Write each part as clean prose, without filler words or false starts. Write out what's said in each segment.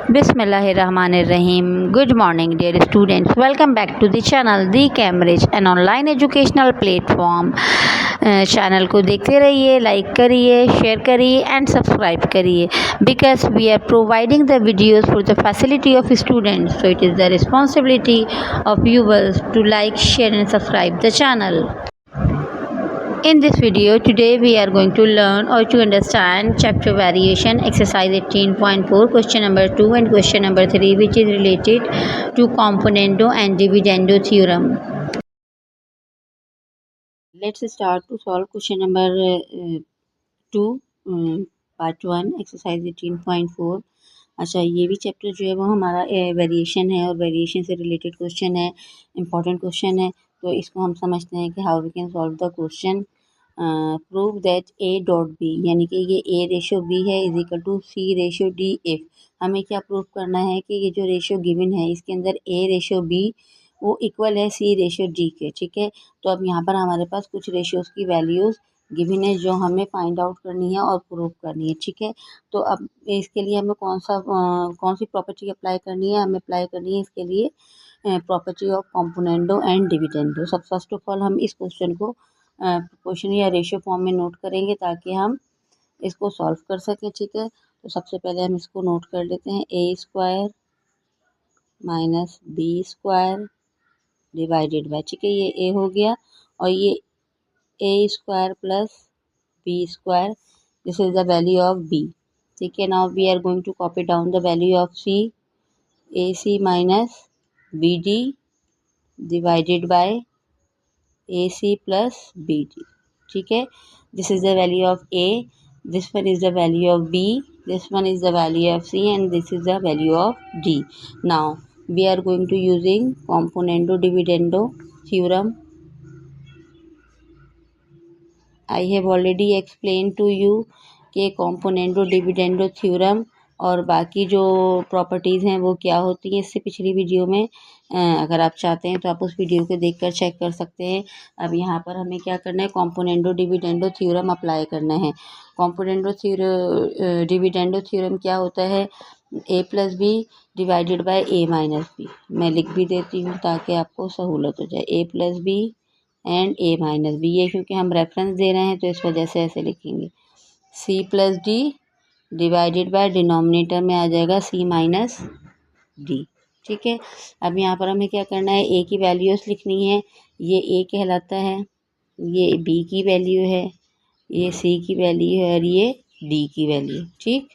Bismillahirrahmanirrahim. Good morning, dear students. Welcome back to the channel The Cambridge, an online educational platform. Channel को देखते रहिए, like करिए, share करिए and subscribe करिए because we are providing the videos for the facility of students. So it is the responsibility of viewers to like, share and subscribe the channel. In this video today we are going to learn or to understand chapter variation exercise 18.4 question number 2 and question number 3 which is related to componendo and dividendo theorem. Let's start to solve question number 2 part 1 exercise 18.4. अच्छा, ये भी chapter जो है वो हमारा variation है और variation से रिलेटेड क्वेश्चन है, इम्पॉर्टेंट क्वेश्चन है। तो इसको हम समझते हैं कि how we can solve the question. Prove that A dot B, यानी कि ये ए रेशो बी है is equal to C ratio D if. हमें क्या प्रूव करना है कि ये जो रेशो गिवन है इसके अंदर ए रेशो बी वो इक्वल है सी रेशो डी के। ठीक है, तो अब यहाँ पर हमारे पास कुछ रेशियोज़ की वैल्यूज़ गिवन है जो हमें फाइंड आउट करनी है और प्रूव करनी है। ठीक है, तो अब इसके लिए हमें कौन सी प्रॉपर्टी अप्लाई करनी है? हमें अप्लाई करनी है इसके लिए property of componendo and dividendo. सब फर्स्ट ऑफ ऑल हम इस क्वेश्चन को क्वेश्चन या रेशियो फॉर्म में नोट करेंगे ताकि हम इसको सॉल्व कर सकें। ठीक है, तो सबसे पहले हम इसको नोट कर लेते हैं। A square minus B square divided by, ठीक है, ये ए हो गया और ये A square plus B square, this is the value of B. ठीक है, now we are going to copy down the value of C, A C minus B D divided by A C plus B D. ठीक है, this is the value of A, this one is the value of B, this one is the value of C and this is the value of D. Now we are going to using componendo dividendo theorem. I have already explained to you कि componendo dividendo theorem और बाकी जो properties हैं वो क्या होती हैं इससे पिछली वीडियो में अगर आप चाहते हैं तो आप उस वीडियो को देखकर चेक कर सकते हैं। अब यहाँ पर हमें क्या करना है? कॉम्पोनेंडो डिविडेंडो थ्योरम अप्लाई करना है। कॉम्पोनेंडो डिविडेंडो थ्योरम क्या होता है? A plus B divided by A minus B. मैं लिख भी देती हूँ ताकि आपको सहूलत हो जाए। A plus B and A minus B, ये क्योंकि हम रेफरेंस दे रहे हैं तो इस वजह से ऐसे लिखेंगे। C plus D divided by denominator में आ जाएगा सी माइनस डी। ठीक है, अब यहाँ पर हमें क्या करना है? ए की वैल्यूज़ लिखनी है। ये ए कहलाता है, ये बी की वैल्यू है, ये सी की वैल्यू है और ये डी की वैल्यू। ठीक,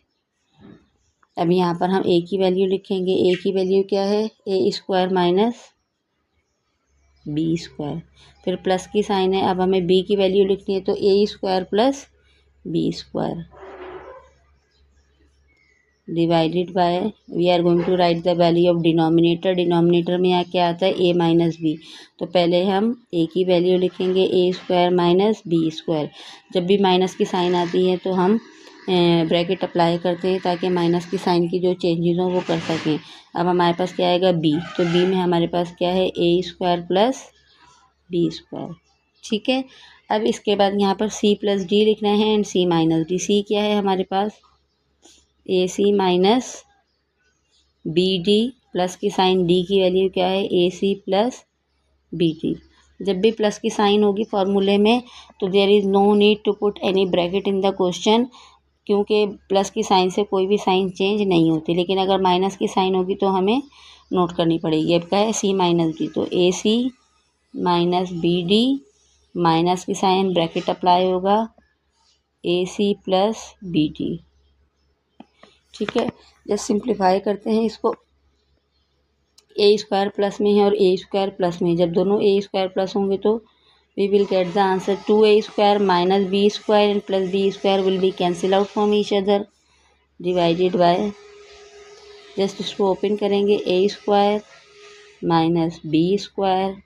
अब यहाँ पर हम ए की वैल्यू लिखेंगे। ए की वैल्यू क्या है? A square minus B square, फिर प्लस की साइन है। अब हमें बी की वैल्यू लिखनी है तो A square plus B square divided by, we are going to write the value of denominator. Denominator में यहाँ क्या आता है? A minus B. तो पहले हम ए की वैल्यू लिखेंगे A square minus B square. जब भी माइनस की साइन आती है तो हम ब्रैकेट अप्लाई करते हैं ताकि माइनस की साइन की जो चेंजेस हों वो कर सकें। अब हमारे पास क्या आएगा? बी, तो बी में हमारे पास क्या है? A square plus B square. ठीक है, अब इसके बाद यहाँ पर सी प्लस डी लिखना है and C minus D. C क्या है हमारे पास? A C minus B D, plus की साइन डी की वैल्यू क्या है? A C plus B D. जब भी प्लस की साइन होगी फॉर्मूले में तो there is no need to put any bracket in the question, क्योंकि प्लस की साइन से कोई भी साइन चेंज नहीं होती। लेकिन अगर माइनस की साइन होगी तो हमें नोट करनी पड़ेगी। अब क्या है? सी माइनस डी, तो ए C minus B D, minus की साइन ब्रैकेट अप्लाई होगा ए सी प्लस बी डी। ठीक है, जस्ट सिंप्लीफाई करते हैं इसको। ए स्क्वायर प्लस में है और ए स्क्वायर प्लस में, जब दोनों ए स्क्वायर प्लस होंगे तो we will get the answer 2a square minus B square and plus B square will be cancel out from each other divided by, just इसको ओपन करेंगे, A square minus B square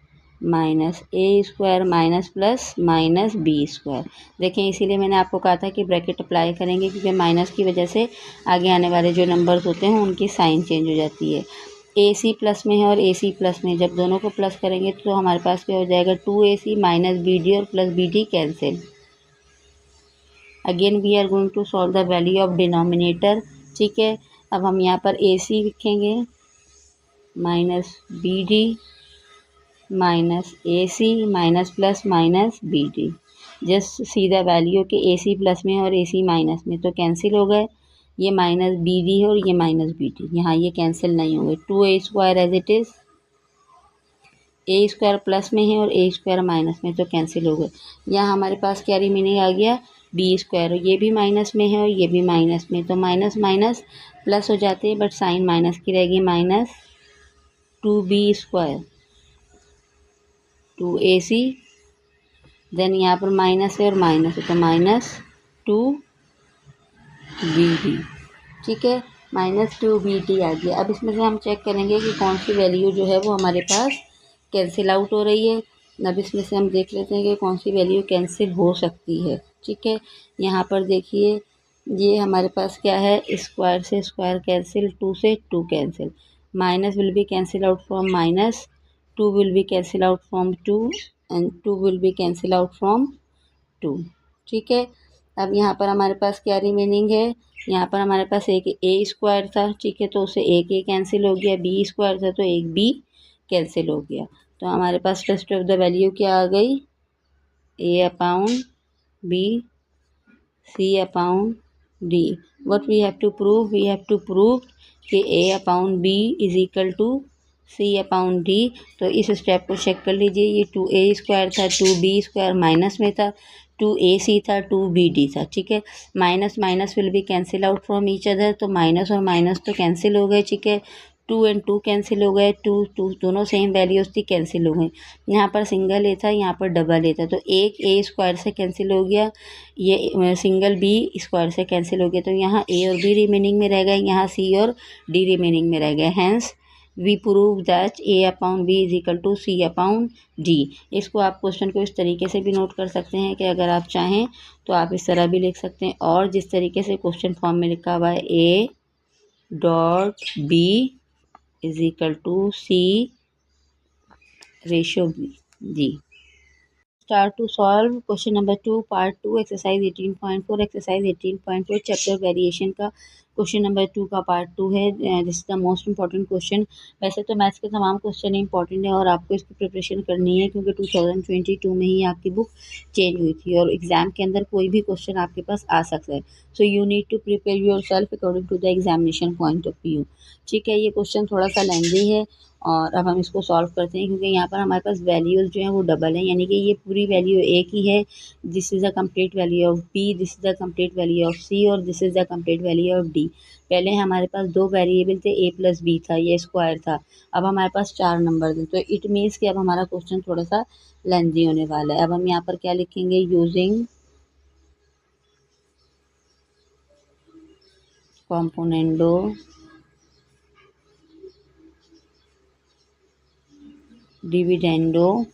minus A square minus plus minus B square. देखें, इसीलिए मैंने आपको कहा था कि bracket apply करेंगे क्योंकि माइनस की वजह से आगे आने वाले जो नंबर्स होते हैं उनकी साइन चेंज हो जाती है। ए सी प्लस में है और ए सी प्लस में, जब दोनों को प्लस करेंगे तो हमारे पास क्या हो जाएगा? 2ac माइनस बी डी और plus B D cancel. Again we are going to solve the value of denominator. ठीक है, अब हम यहाँ पर ए सी लिखेंगे minus B D minus A C minus plus minus B D. Just सीधा value के ए सी प्लस में और ए सी माइनस में तो कैंसिल हो गए। ये माइनस बी डी है और ये माइनस बी डी, यहाँ ये कैंसिल नहीं होंगे। 2a² as it is, a² plus में है और a² माइनस में तो कैंसिल हो गए। यहाँ हमारे पास क्या रिमेनिंग आ गया b², ये भी माइनस में है और ये भी माइनस में, तो माइनस माइनस प्लस हो जाते हैं बट साइन माइनस की रहेगी, माइनस 2b², 2ac, देन यहाँ पर माइनस है और माइनस है तो माइनस 2bd। ठीक है, माइनस 2bd आ गया। अब इसमें से हम चेक करेंगे कि कौन सी वैल्यू जो है वो हमारे पास कैंसिल आउट हो रही है। अब इसमें से हम देख लेते हैं कि कौन सी वैल्यू कैंसिल हो सकती है। ठीक है, यहाँ पर देखिए ये हमारे पास क्या है, स्क्वायर से स्क्वायर कैंसिल, 2 से 2 cancel, minus will be cancel out from minus, 2 will be cancel out from 2 and 2 will be cancel out from 2। ठीक है, अब यहाँ पर हमारे पास क्या रिमेनिंग है, यहाँ पर हमारे पास एक a² था। ठीक है, तो उससे एक a कैंसिल हो गया, b² था तो एक b कैंसिल हो गया। तो हमारे पास रेस्ट ऑफ द वैल्यू क्या आ गई, a/b c/d। What we have to prove, we have to prove कि a/b is equal to c/d। तो इस स्टेप को चेक कर लीजिए, ये 2a² था, 2b² माइनस में था, 2ac था, 2bd था। ठीक है, minus minus will be cancel out from each other, तो माइनस और माइनस तो कैंसिल हो गए। ठीक है, 2 और 2 कैंसिल हो गए, 2 दोनों सेम वैल्यूज थी, कैंसिल हो गई। यहाँ पर सिंगल ए था, यहाँ पर डबल ए था, तो एक a² से कैंसिल हो गया, ये सिंगल b² से कैंसिल हो गया, तो यहाँ a और b रिमेनिंग में रह गए, यहाँ c और d रिमेनिंग में रह गए। Hence we prove that a/b is equal to c/d। इसको आप क्वेश्चन को इस तरीके से भी नोट कर सकते हैं कि अगर आप चाहें तो आप इस तरह भी लिख सकते हैं, और जिस तरीके से क्वेश्चन फॉर्म में लिखा हुआ है a.b is equal to c/b। जी, start to solve question number 2 part 2 exercise 18.4 exercise 18.4 chapter variation का क्वेश्चन नंबर 2 का पार्ट 2 है। This is the most important question. वैसे तो मैथ्स के तमाम क्वेश्चन इंपॉर्टेंट है और आपको इसकी प्रिपरेशन करनी है, क्योंकि 2022 में ही आपकी बुक चेंज हुई थी और एग्ज़ाम के अंदर कोई भी क्वेश्चन आपके पास आ सकता है। So you need to prepare yourself according to the examination point of view. ठीक है, ये क्वेश्चन थोड़ा सा लेंदी है और अब हम इसको सॉल्व करते हैं, क्योंकि यहाँ पर हमारे पास वैल्यूज़ जो हैं वो डबल हैं, यानी कि ये पूरी वैल्यू एक ही है। This is the complete value of b, this is the complete value of c और this is the complete value of d। पहले हमारे पास 2 वेरिएबल थे, a+b था, ये स्क्वायर था। अब हमारे पास 4 नंबर थे, तो इट मीन्स कि अब हमारा क्वेश्चन थोड़ा सा लेंदी होने वाला है। अब हम यहाँ पर क्या लिखेंगे, यूजिंग कॉम्पोनेंडो डिविडेंडो।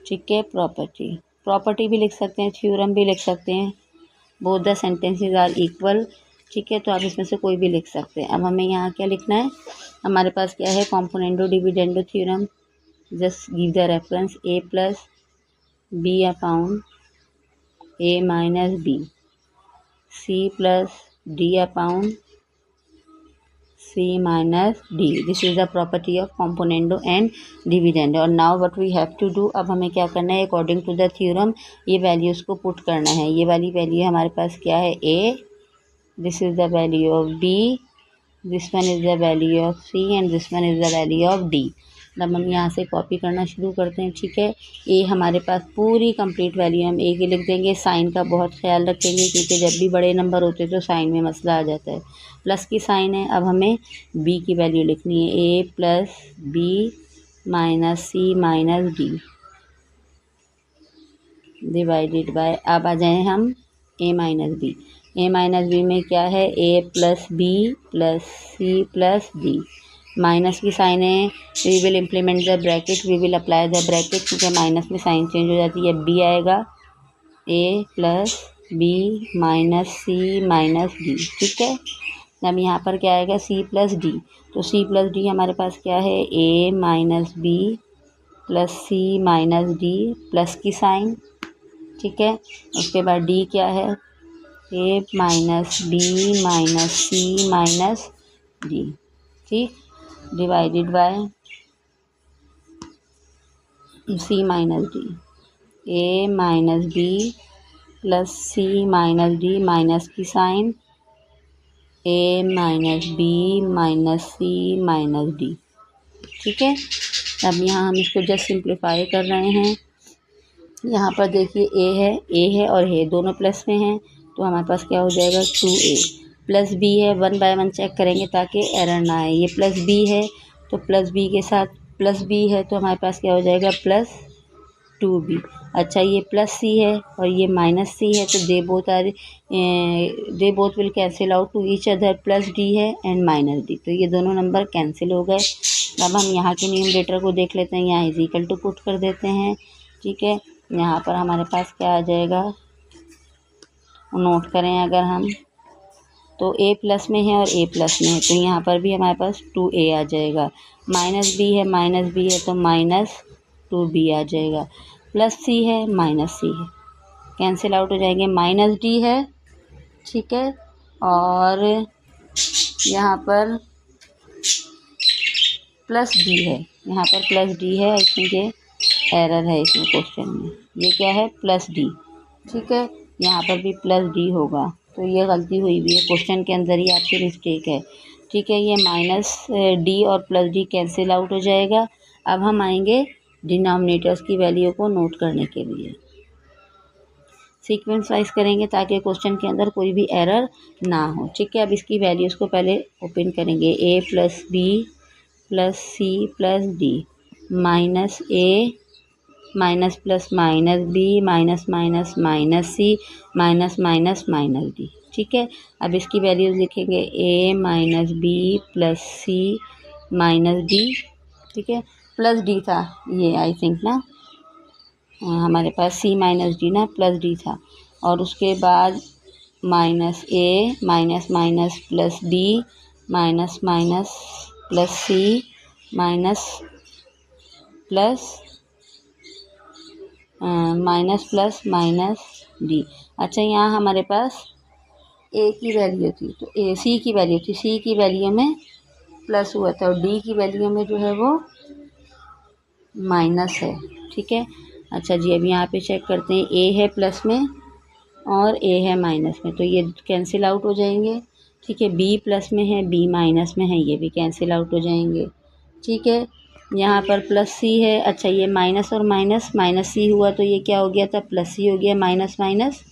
ठीक है, प्रॉपर्टी भी लिख सकते हैं, थ्योरम भी लिख सकते हैं, both the sentences are equal. ठीक है, तो आप इसमें से कोई भी लिख सकते हैं। अब हमें यहाँ क्या लिखना है, हमारे पास क्या है, componendo dividendo theorem. Just give the reference a+b/a-b, c+d/c-d। This is the property of componendo and dividendo। और now what we have to do, अब हमें क्या करना है, अकॉर्डिंग टू द थ्योरम ये वैल्यूज़ को पुट करना है। ये वाली वैल्यू हमारे पास क्या है, a, this is the value of b, this one is the value of c and this one is the value of d। अब हम यहाँ से कॉपी करना शुरू करते हैं। ठीक है, ए हमारे पास पूरी कंप्लीट वैल्यू हम ए की लिख देंगे। साइन का बहुत ख्याल रखेंगे, क्योंकि जब भी बड़े नंबर होते हैं तो साइन में मसला आ जाता है। प्लस की साइन है। अब हमें बी की वैल्यू लिखनी है, a+b - c - d divided by, अब आ जाएँ हम a - b में क्या है, a+b + c + d। माइनस की साइन है, we will implement the bracket, we will apply the bracket, क्योंकि माइनस में साइन चेंज हो जाती है। b आएगा, a+b - c - d। ठीक है, अब यहाँ पर क्या आएगा, c + d। तो c + d हमारे पास क्या है, a - b + c - d plus की साइन। ठीक है, उसके बाद d क्या है, A minus B minus C minus D, ठीक, divided by C minus D, A minus B plus C minus D, minus की sign, A minus B minus C minus D, ठीक है। अब यहाँ हम इसको जस्ट सिंप्लीफाई कर रहे हैं। यहाँ पर देखिए ए है और है दोनों प्लस में हैं, तो हमारे पास क्या हो जाएगा 2a प्लस बी है, 1 बाय 1 चेक करेंगे ताकि एरर ना आए। ये प्लस बी है तो प्लस बी के साथ प्लस बी है तो हमारे पास क्या हो जाएगा प्लस 2b। अच्छा ये प्लस सी है और ये माइनस सी है तो they both will cancel out to each other, plus D है एंड माइनस डी, तो ये दोनों नंबर कैंसिल हो गए। अब हम यहाँ के न्यूमरेटर को देख लेते हैं, यहाँ इज इक्वल टू पुट कर देते हैं, ठीक है। यहाँ पर हमारे पास क्या आ जाएगा, नोट करें अगर हम तो a प्लस में है और a प्लस में है तो यहाँ पर भी हमारे पास 2a आ जाएगा, माइनस b है तो माइनस 2b आ जाएगा, प्लस c है माइनस c है, कैंसिल आउट हो जाएंगे, माइनस d है, ठीक है, और यहाँ पर प्लस d है, यहाँ पर प्लस d है, आई थिंक ये एरर है इसमें क्वेश्चन में, ये क्या है प्लस d, ठीक है, यहाँ पर भी प्लस d होगा, तो ये गलती हुई भी है क्वेश्चन के अंदर ही आपकी मिस्टेक है, ठीक है। ये माइनस डी और प्लस डी कैंसिल आउट हो जाएगा। अब हम आएंगे डिनोमिनेटर्स की वैल्यू को नोट करने के लिए, सीक्वेंस वाइज करेंगे ताकि क्वेश्चन के अंदर कोई भी एरर ना हो, ठीक है। अब इसकी वैल्यूज़ को पहले ओपन करेंगे, a plus B plus C plus D, minus A minus plus minus B minus minus minus C minus minus minus D, ठीक है। अब इसकी वैल्यूज़ लिखेंगे a minus B plus C minus D, ठीक है, प्लस डी था ये आई think ना, हमारे पास c माइनस डी ना प्लस डी था, और उसके बाद minus A minus minus plus D minus minus plus C minus plus minus plus minus D. अच्छा यहाँ हमारे पास ए की वैल्यू थी तो ए सी की वैल्यू थी, सी की वैल्यू में प्लस हुआ था और डी की वैल्यू में जो है वो माइनस है, ठीक है। अच्छा जी अब यहाँ पे चेक करते हैं, ए है प्लस में और ए है माइनस में तो ये कैंसिल आउट हो जाएंगे, ठीक है। बी प्लस में है, बी माइनस में है, ये भी कैंसिल आउट हो जाएंगे, ठीक है। यहाँ पर प्लस सी है, अच्छा ये माइनस और माइनस माइनस सी हुआ तो ये क्या हो गया था प्लस सी हो गया, माइनस माइनस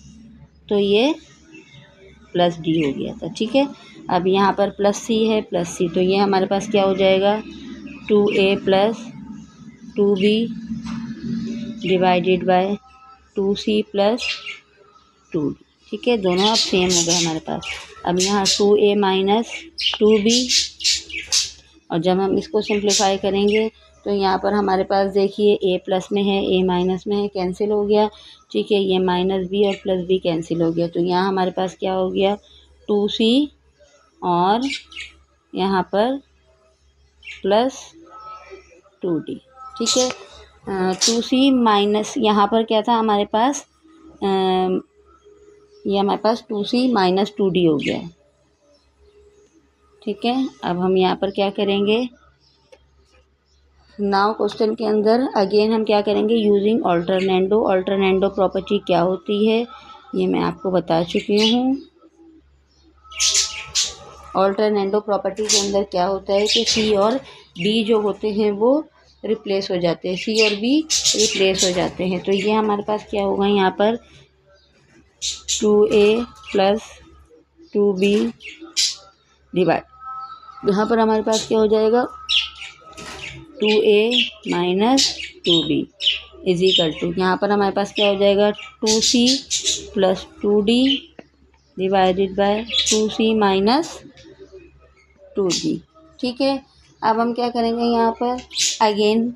तो ये प्लस डी हो गया था, ठीक है। अब यहाँ पर प्लस सी है प्लस सी तो ये हमारे पास क्या हो जाएगा 2a plus 2b divided bye 2c plus 2d, ठीक है, दोनों अब सेम हो गए हमारे पास। अब यहाँ 2a माइनस 2b और जब हम इसको सिंप्लीफाई करेंगे तो यहाँ पर हमारे पास देखिए a प्लस में है, a माइनस में है, कैंसिल हो गया, ठीक है। ये माइनस b और प्लस b कैंसिल हो गया तो यहाँ हमारे पास क्या हो गया 2c और यहाँ पर प्लस 2d, ठीक है। 2c माइनस यहाँ पर क्या था हमारे पास, ये हमारे पास 2c माइनस 2d हो गया, ठीक है। अब हम यहाँ पर क्या करेंगे, नाउ क्वेश्चन के अंदर अगेन हम क्या करेंगे यूजिंग ऑल्टरनेंडो। ऑल्टरनेंडो प्रॉपर्टी क्या होती है ये मैं आपको बता चुकी हूँ। ऑल्टरनेंडो प्रॉपर्टी के अंदर क्या होता है कि सी और बी जो होते हैं वो रिप्लेस हो जाते हैं, सी और बी रिप्लेस हो जाते हैं, तो ये हमारे पास क्या होगा यहाँ पर 2a प्लस 2b डिवाइड, यहाँ पर हमारे पास क्या हो जाएगा 2a minus 2b is equal to, यहाँ पर हमारे पास क्या हो जाएगा 2c plus 2d divided by 2c minus 2d, ठीक है। अब हम क्या करेंगे यहाँ पर अगेन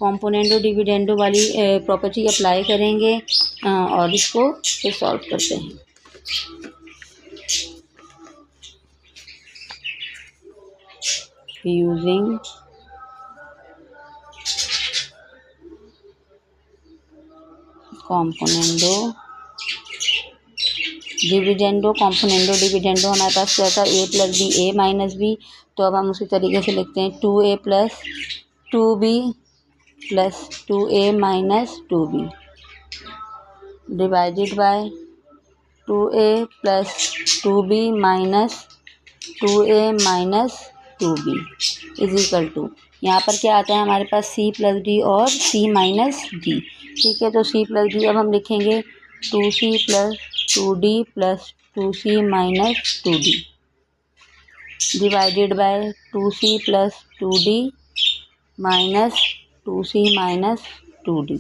कॉम्पोनेंडो डिविडेंडो वाली प्रॉपर्टी अप्लाई करेंगे और इसको फिर सॉल्व करते हैं। Using componendo dividendo componendo dividendo हमारे पास क्या था, A plus B A minus B. तो अब हम उसी तरीके से लिखते हैं 2a plus 2b plus 2a minus 2b divided by 2a plus 2b minus 2a minus 2b is equal to, यहाँ पर क्या आता है हमारे पास c प्लस डी और c माइनस डी। ठीक है, तो c प्लस डी अब हम लिखेंगे 2c plus 2d plus 2c minus 2d divided by 2c plus 2d minus 2c minus 2d।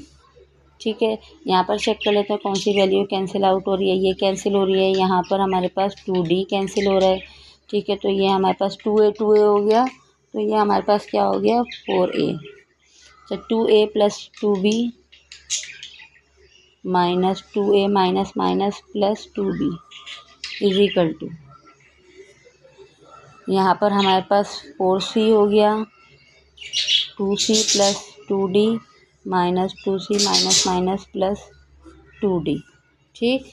ठीक है, यहाँ पर चेक कर लेते हैं कौन सी वैल्यू कैंसिल आउट हो रही है। ये कैंसिल हो रही है, यहाँ पर हमारे पास 2d कैंसिल हो रहा है। ठीक है, तो ये हमारे पास 2a हो गया, तो ये हमारे पास क्या हो गया 4a। तो 2a plus 2b minus 2a minus minus plus 2b is equal to, यहाँ पर हमारे पास 4c हो गया, 2c plus 2d minus 2c minus minus plus 2d। ठीक,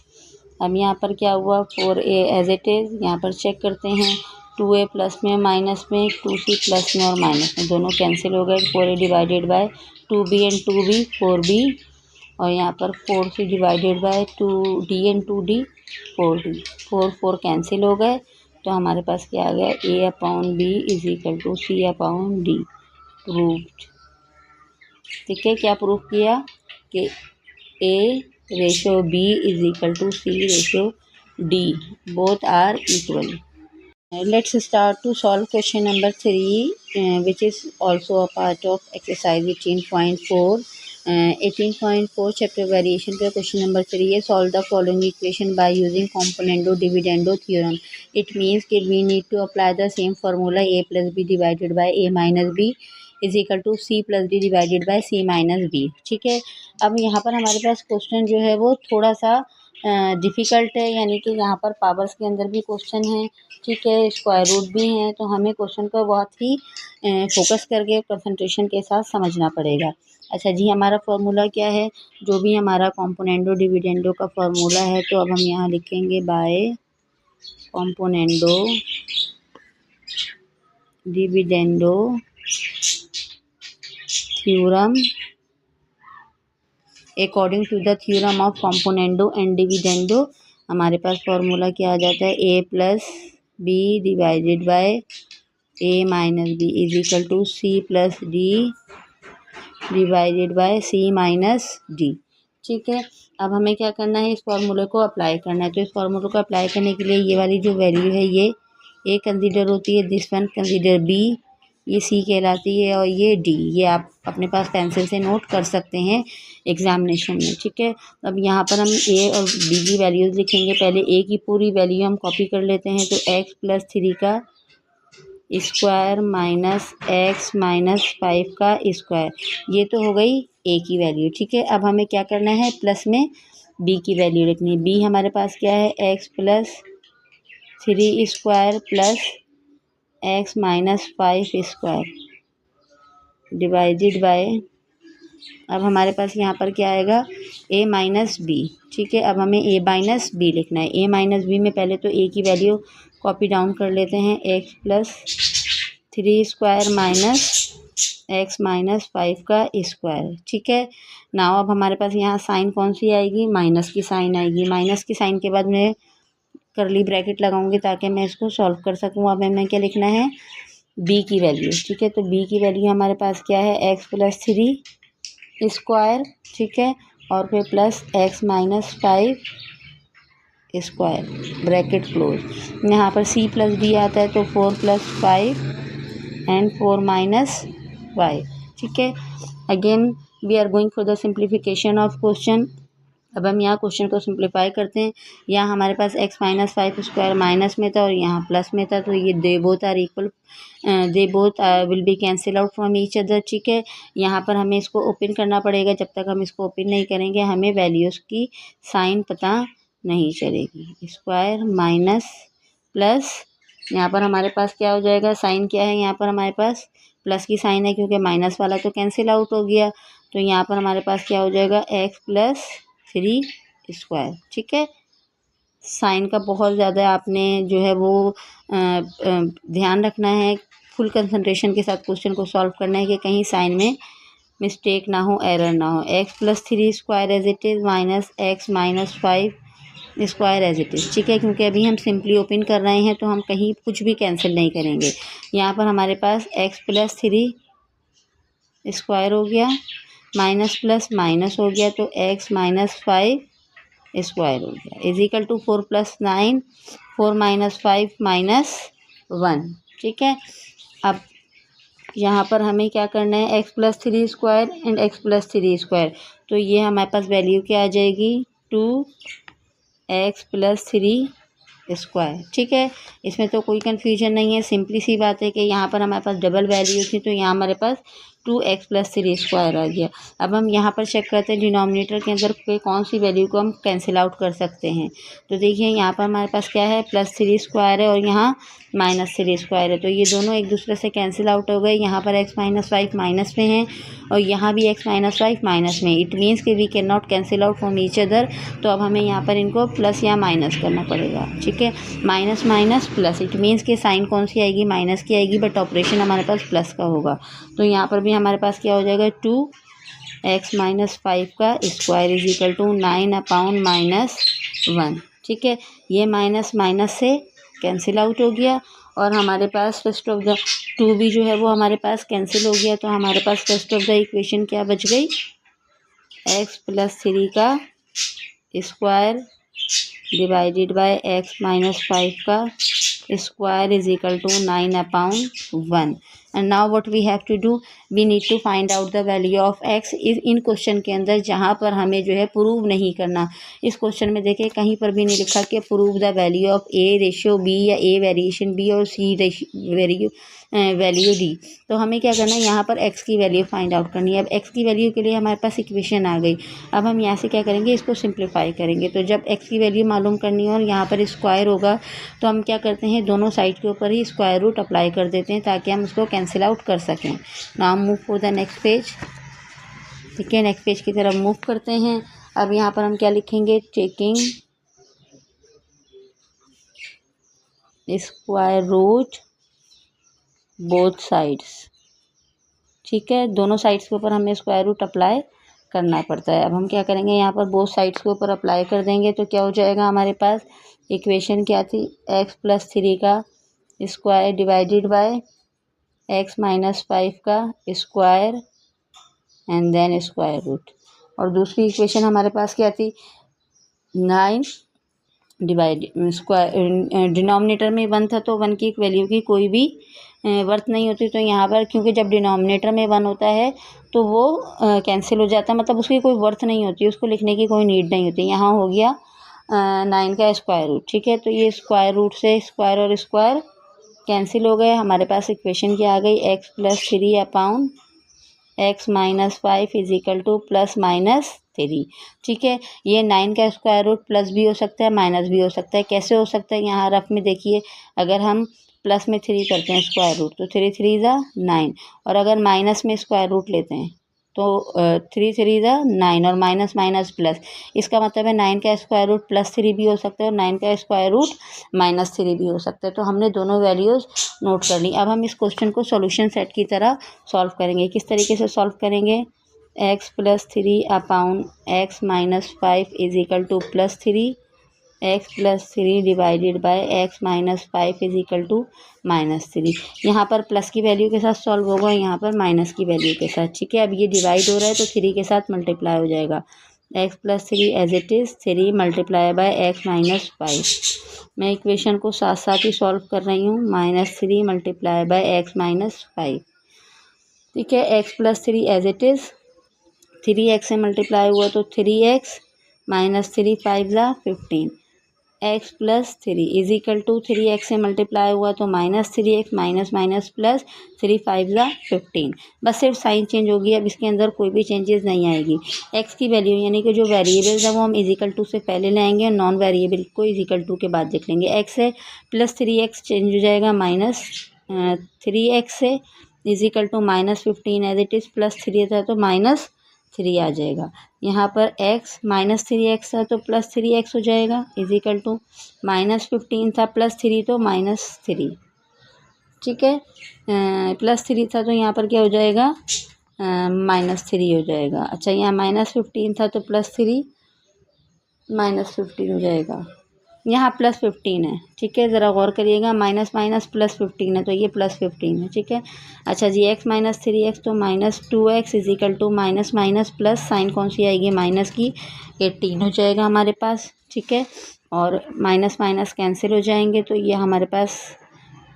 अब यहाँ पर क्या हुआ 4a एज इट इज़। यहाँ पर चेक करते हैं 2a प्लस में माइनस में 2c प्लस में और माइनस में दोनों कैंसिल हो गए। 4a divided by 2b and 2b 4b और यहाँ पर 4c divided by 2d and 2d 4d 4 cancel हो गए। तो हमारे पास क्या आ गया a upon b is equal to c upon d। Proved. ठीक है, क्या प्रूफ किया कि a ratio b is equal to c ratio d both are equal. Let's start to solve question number 3 which is also a part of exercise 18.4 18.4 chapter variation का question number 3 है। solve the following equation by using componendo dividendo theorem। it means कि we need to apply the same formula a plus b divided by a minus b is equal to c plus D divided by c minus b. ठीक है, अब यहाँ पर हमारे पास question जो है वो थोड़ा सा डिफ़िकल्ट है, यानी कि यहाँ पर पावर्स के अंदर भी क्वेश्चन है। ठीक है, स्क्वायर रूट भी हैं, तो हमें क्वेश्चन को बहुत ही फोकस करके कंसंट्रेशन के साथ समझना पड़ेगा। अच्छा जी, हमारा फार्मूला क्या है, जो भी हमारा कॉम्पोनेंडो डिविडेंडो का फार्मूला है, तो अब हम यहाँ लिखेंगे by componendo dividendo theorem according to the theorem of componendo and dividendo हमारे पास फॉर्मूला क्या आ जाता है a plus B divided by a minus b is equal to c plus D divided by c minus D. ठीक है, अब हमें क्या करना है, इस फॉर्मूले को अप्लाई करना है। तो इस फॉर्मूले को अप्लाई करने के लिए ये वाली जो वैल्यू है ये a कंसीडर होती है, दिस वन कंसीडर b, ये c कहलाती है और ये d, ये आप अपने पास पेंसिल से नोट कर सकते हैं एग्जामिनेशन में। ठीक है, अब यहाँ पर हम a और b की वैल्यूज़ लिखेंगे। पहले a की पूरी वैल्यू हम कॉपी कर लेते हैं, तो x प्लस 3 का स्क्वायर माइनस x माइनस 5 का स्क्वायर, ये तो हो गई a की वैल्यू। ठीक है, अब हमें क्या करना है, प्लस में b की वैल्यू लिखनी है। b हमारे पास क्या है x plus 3 square plus x minus 5 square divided bye, अब हमारे पास यहाँ पर क्या आएगा a माइनस बी। ठीक है, अब हमें a माइनस बी लिखना है। a माइनस बी में पहले तो a की वैल्यू कॉपी डाउन कर लेते हैं, x plus 3 square minus x minus 5 का स्क्वायर। ठीक है, नाउ अब हमारे पास यहाँ साइन कौन सी आएगी, माइनस की साइन आएगी। माइनस की साइन के बाद मैं करली ब्रैकेट लगाऊंगी ताकि मैं इसको सॉल्व कर सकूँ। अब हमें क्या लिखना है, b की वैल्यू। ठीक है, तो b की वैल्यू हमारे पास क्या है, x प्लस 3 स्क्वायर। ठीक है, और फिर plus x minus 5 square bracket close. यहाँ पर c प्लस d आता है, तो 4 प्लस 5 एंड 4 माइनस 5। ठीक है, again we are going for the simplification of question. अब हम यहाँ क्वेश्चन को सिंप्लीफाई करते हैं। यहाँ हमारे पास x माइनस 5 स्क्वायर माइनस में था और यहाँ प्लस में था, तो ये they both are equal, they both will be cancel out from each other. ठीक है, यहाँ पर हमें इसको ओपन करना पड़ेगा। जब तक हम इसको ओपन नहीं करेंगे हमें वैल्यूज़ की साइन पता नहीं चलेगी। स्क्वायर माइनस प्लस, यहाँ पर हमारे पास क्या हो जाएगा, साइन क्या है, यहाँ पर हमारे पास प्लस की साइन है क्योंकि माइनस वाला तो कैंसिल आउट हो गया। तो यहाँ पर हमारे पास क्या हो जाएगा, x प्लस 3 स्क्वायर। ठीक है, साइन का बहुत ज़्यादा आपने जो है वो ध्यान रखना है, फुल कंसंट्रेशन के साथ क्वेश्चन को सॉल्व करना है कि कहीं साइन में मिस्टेक ना हो, एरर ना हो। X plus three square as it is minus x minus 5 square as it is, ठीक है, क्योंकि अभी हम सिंपली ओपन कर रहे हैं तो हम कहीं कुछ भी कैंसिल नहीं करेंगे। यहाँ पर हमारे पास एक्स प्लस थ्री स्क्वायर हो गया, माइनस प्लस माइनस हो गया, तो एक्स माइनस 5 स्क्वायर हो गया, इज इक्वल टू 4 प्लस 9, 4 माइनस 5 माइनस 1, ठीक है। अब यहाँ पर हमें क्या करना है, x plus three square and x plus three square, तो ये हमारे पास वैल्यू क्या आ जाएगी, 2x प्लस थ्री स्क्वायर, ठीक है। इसमें तो कोई कन्फ्यूजन नहीं है, सिंपली सी बात है कि यहाँ पर हमारे पास डबल वैल्यू थी तो यहाँ हमारे पास 2x प्लस थ्री स्क्वायर आ गया। अब हम यहाँ पर चेक करते हैं डिनोमिनेटर के अंदर कोई कौन सी वैल्यू को हम कैंसिल आउट कर सकते हैं। तो देखिए यहाँ पर हमारे पास क्या है, प्लस थ्री स्क्वायर है और यहाँ माइनस थ्री स्क्वायर है, तो ये दोनों एक दूसरे से कैंसिल आउट हो गए। यहाँ पर x माइनस 5 माइनस में है और यहाँ भी x माइनस 5 माइनस में, इट मीन्स कि we can not cancel out from each other, तो अब हमें यहाँ पर इनको प्लस या माइनस करना पड़ेगा, ठीक है। Minus minus plus, it means कि साइन कौन सी आएगी, माइनस की आएगी, बट ऑपरेशन हमारे पास प्लस का होगा। तो यहाँ पर भी हमारे पास क्या हो जाएगा, 2x माइनस 5 का square is equal to 9 upon minus 1, ठीक है। ये माइनस माइनस से कैंसिल आउट हो गया और हमारे पास फर्स्ट ऑफ द 2 भी जो है वो हमारे पास कैंसिल हो गया, तो हमारे पास फर्स्ट ऑफ द इक्वेशन क्या बच गई, x प्लस थ्री का square divided by x minus 5 का square is equal to 9 upon 1। And now what we have to do, we need to find out the value of x. इस in question के अंदर जहाँ पर हमें जो है प्रूव नहीं करना, इस क्वेश्चन में देखिए कहीं पर भी नहीं लिखा कि prove the value of a ratio b या ए वेरिएशन बी और सी वैल्यू डी। तो हमें क्या करना है, यहाँ पर x की वैल्यू फाइंड आउट करनी है। अब x की वैल्यू के लिए हमारे पास इक्वेशन आ गई। अब हम यहाँ से क्या करेंगे, इसको सिंप्लीफाई करेंगे। तो जब x की वैल्यू मालूम करनी हो और यहाँ पर स्क्वायर होगा तो हम क्या करते हैं, दोनों साइड के ऊपर ही स्क्वायर रूट अप्लाई कर देते हैं ताकि हम उसको कैंसिल आउट कर सकें। Now move for the next page, ठीक है, नेक्स्ट पेज की तरफ मूव करते हैं। अब यहाँ पर हम क्या लिखेंगे, taking square root both sides, ठीक है, दोनों साइड्स के ऊपर हमें स्क्वायर रूट अप्लाई करना पड़ता है। अब हम क्या करेंगे, यहाँ पर बोथ साइड्स के ऊपर अप्लाई कर देंगे तो क्या हो जाएगा, हमारे पास इक्वेशन क्या थी, x प्लस थ्री का square divided by x minus 5 का square and then square root. और दूसरी इक्वेशन हमारे पास क्या थी, 9 डिवाइड स्क्वायर, डिनोमिनेटर में 1 था तो 1 की वैल्यू की कोई भी वर्थ नहीं होती, तो यहाँ पर क्योंकि जब डिनोमिनेटर में 1 होता है तो वो कैंसिल हो जाता है, मतलब उसकी कोई वर्थ नहीं होती, उसको लिखने की कोई नीड नहीं होती। यहाँ हो गया 9 का स्क्वायर रूट, ठीक है, तो ये स्क्वायर रूट से स्क्वायर और स्क्वायर कैंसिल हो गए। हमारे पास इक्वेशन क्या आ गई, x plus three upon x minus 5 is equal to plus minus 3, ठीक है। ये 9 का स्क्वायर रूट प्लस भी हो सकता है माइनस भी हो सकता है। कैसे हो सकता है, यहाँ रफ में देखिए, अगर हम प्लस में 3 करते हैं स्क्वायर रूट तो 3 3 ज़ा 9, और अगर माइनस में स्क्वायर रूट लेते हैं तो 3 3 ज़ा 9 और माइनस माइनस प्लस, इसका मतलब है 9 का स्क्वायर रूट प्लस 3 भी हो सकता है और 9 का स्क्वायर रूट माइनस 3 भी हो सकता है। तो हमने दोनों वैल्यूज़ नोट कर ली। अब हम इस क्वेश्चन को सॉल्यूशन सेट की तरह सॉल्व करेंगे। किस तरीके से सॉल्व करेंगे, x plus three upon x minus 5 is equal to plus 3, x plus 3 divided by x minus 5 is equal to minus 3। यहाँ पर प्लस की वैल्यू के साथ सॉल्व होगा, यहाँ पर माइनस की वैल्यू के साथ, ठीक है। अब ये डिवाइड हो रहा है तो 3 के साथ मल्टीप्लाई हो जाएगा, x plus 3 as it is 3 multiply by x minus 5। मैं इक्वेशन को साथ साथ ही सॉल्व कर रही हूँ, minus 3 multiply by x minus 5, ठीक है। x plus 3 as it is 3x से मल्टीप्लाई हुआ तो 3x माइनस 3 5 ज़ा 15, x plus 3 is equal to 3x से मल्टीप्लाई हुआ तो minus 3x minus minus plus 3 5 ज़ा 15। बस सिर्फ साइन चेंज होगी, अब इसके अंदर कोई भी चेंजेस नहीं आएगी। x की वैल्यू यानी कि जो वेरिएबल्स है वो हम इज इक्वल टू से पहले लाएंगे और नॉन वेरिएबल को इज इक्वल टू के बाद देख लेंगे। x है प्लस 3x चेंज हो जाएगा माइनस 3x से is equal to minus 15 as it is, plus 3 था तो माइनस 3 आ जाएगा। यहाँ पर x -3x था तो +3x हो जाएगा इजिकल टू -15 था +3 तो -3, ठीक है। +3 था तो यहाँ पर क्या हो जाएगा, -3 हो जाएगा। अच्छा यहाँ -15 था तो +3 -15 हो जाएगा। यहाँ +15 है, ठीक है, ज़रा गौर करिएगा, माइनस माइनस +15 है तो ये +15 है, ठीक है। अच्छा जी x -3x तो -2x is equal to minus minus plus, sign कौन सी आएगी, माइनस की, 18 हो जाएगा हमारे पास, ठीक है। और माइनस माइनस कैंसिल हो जाएंगे तो ये हमारे पास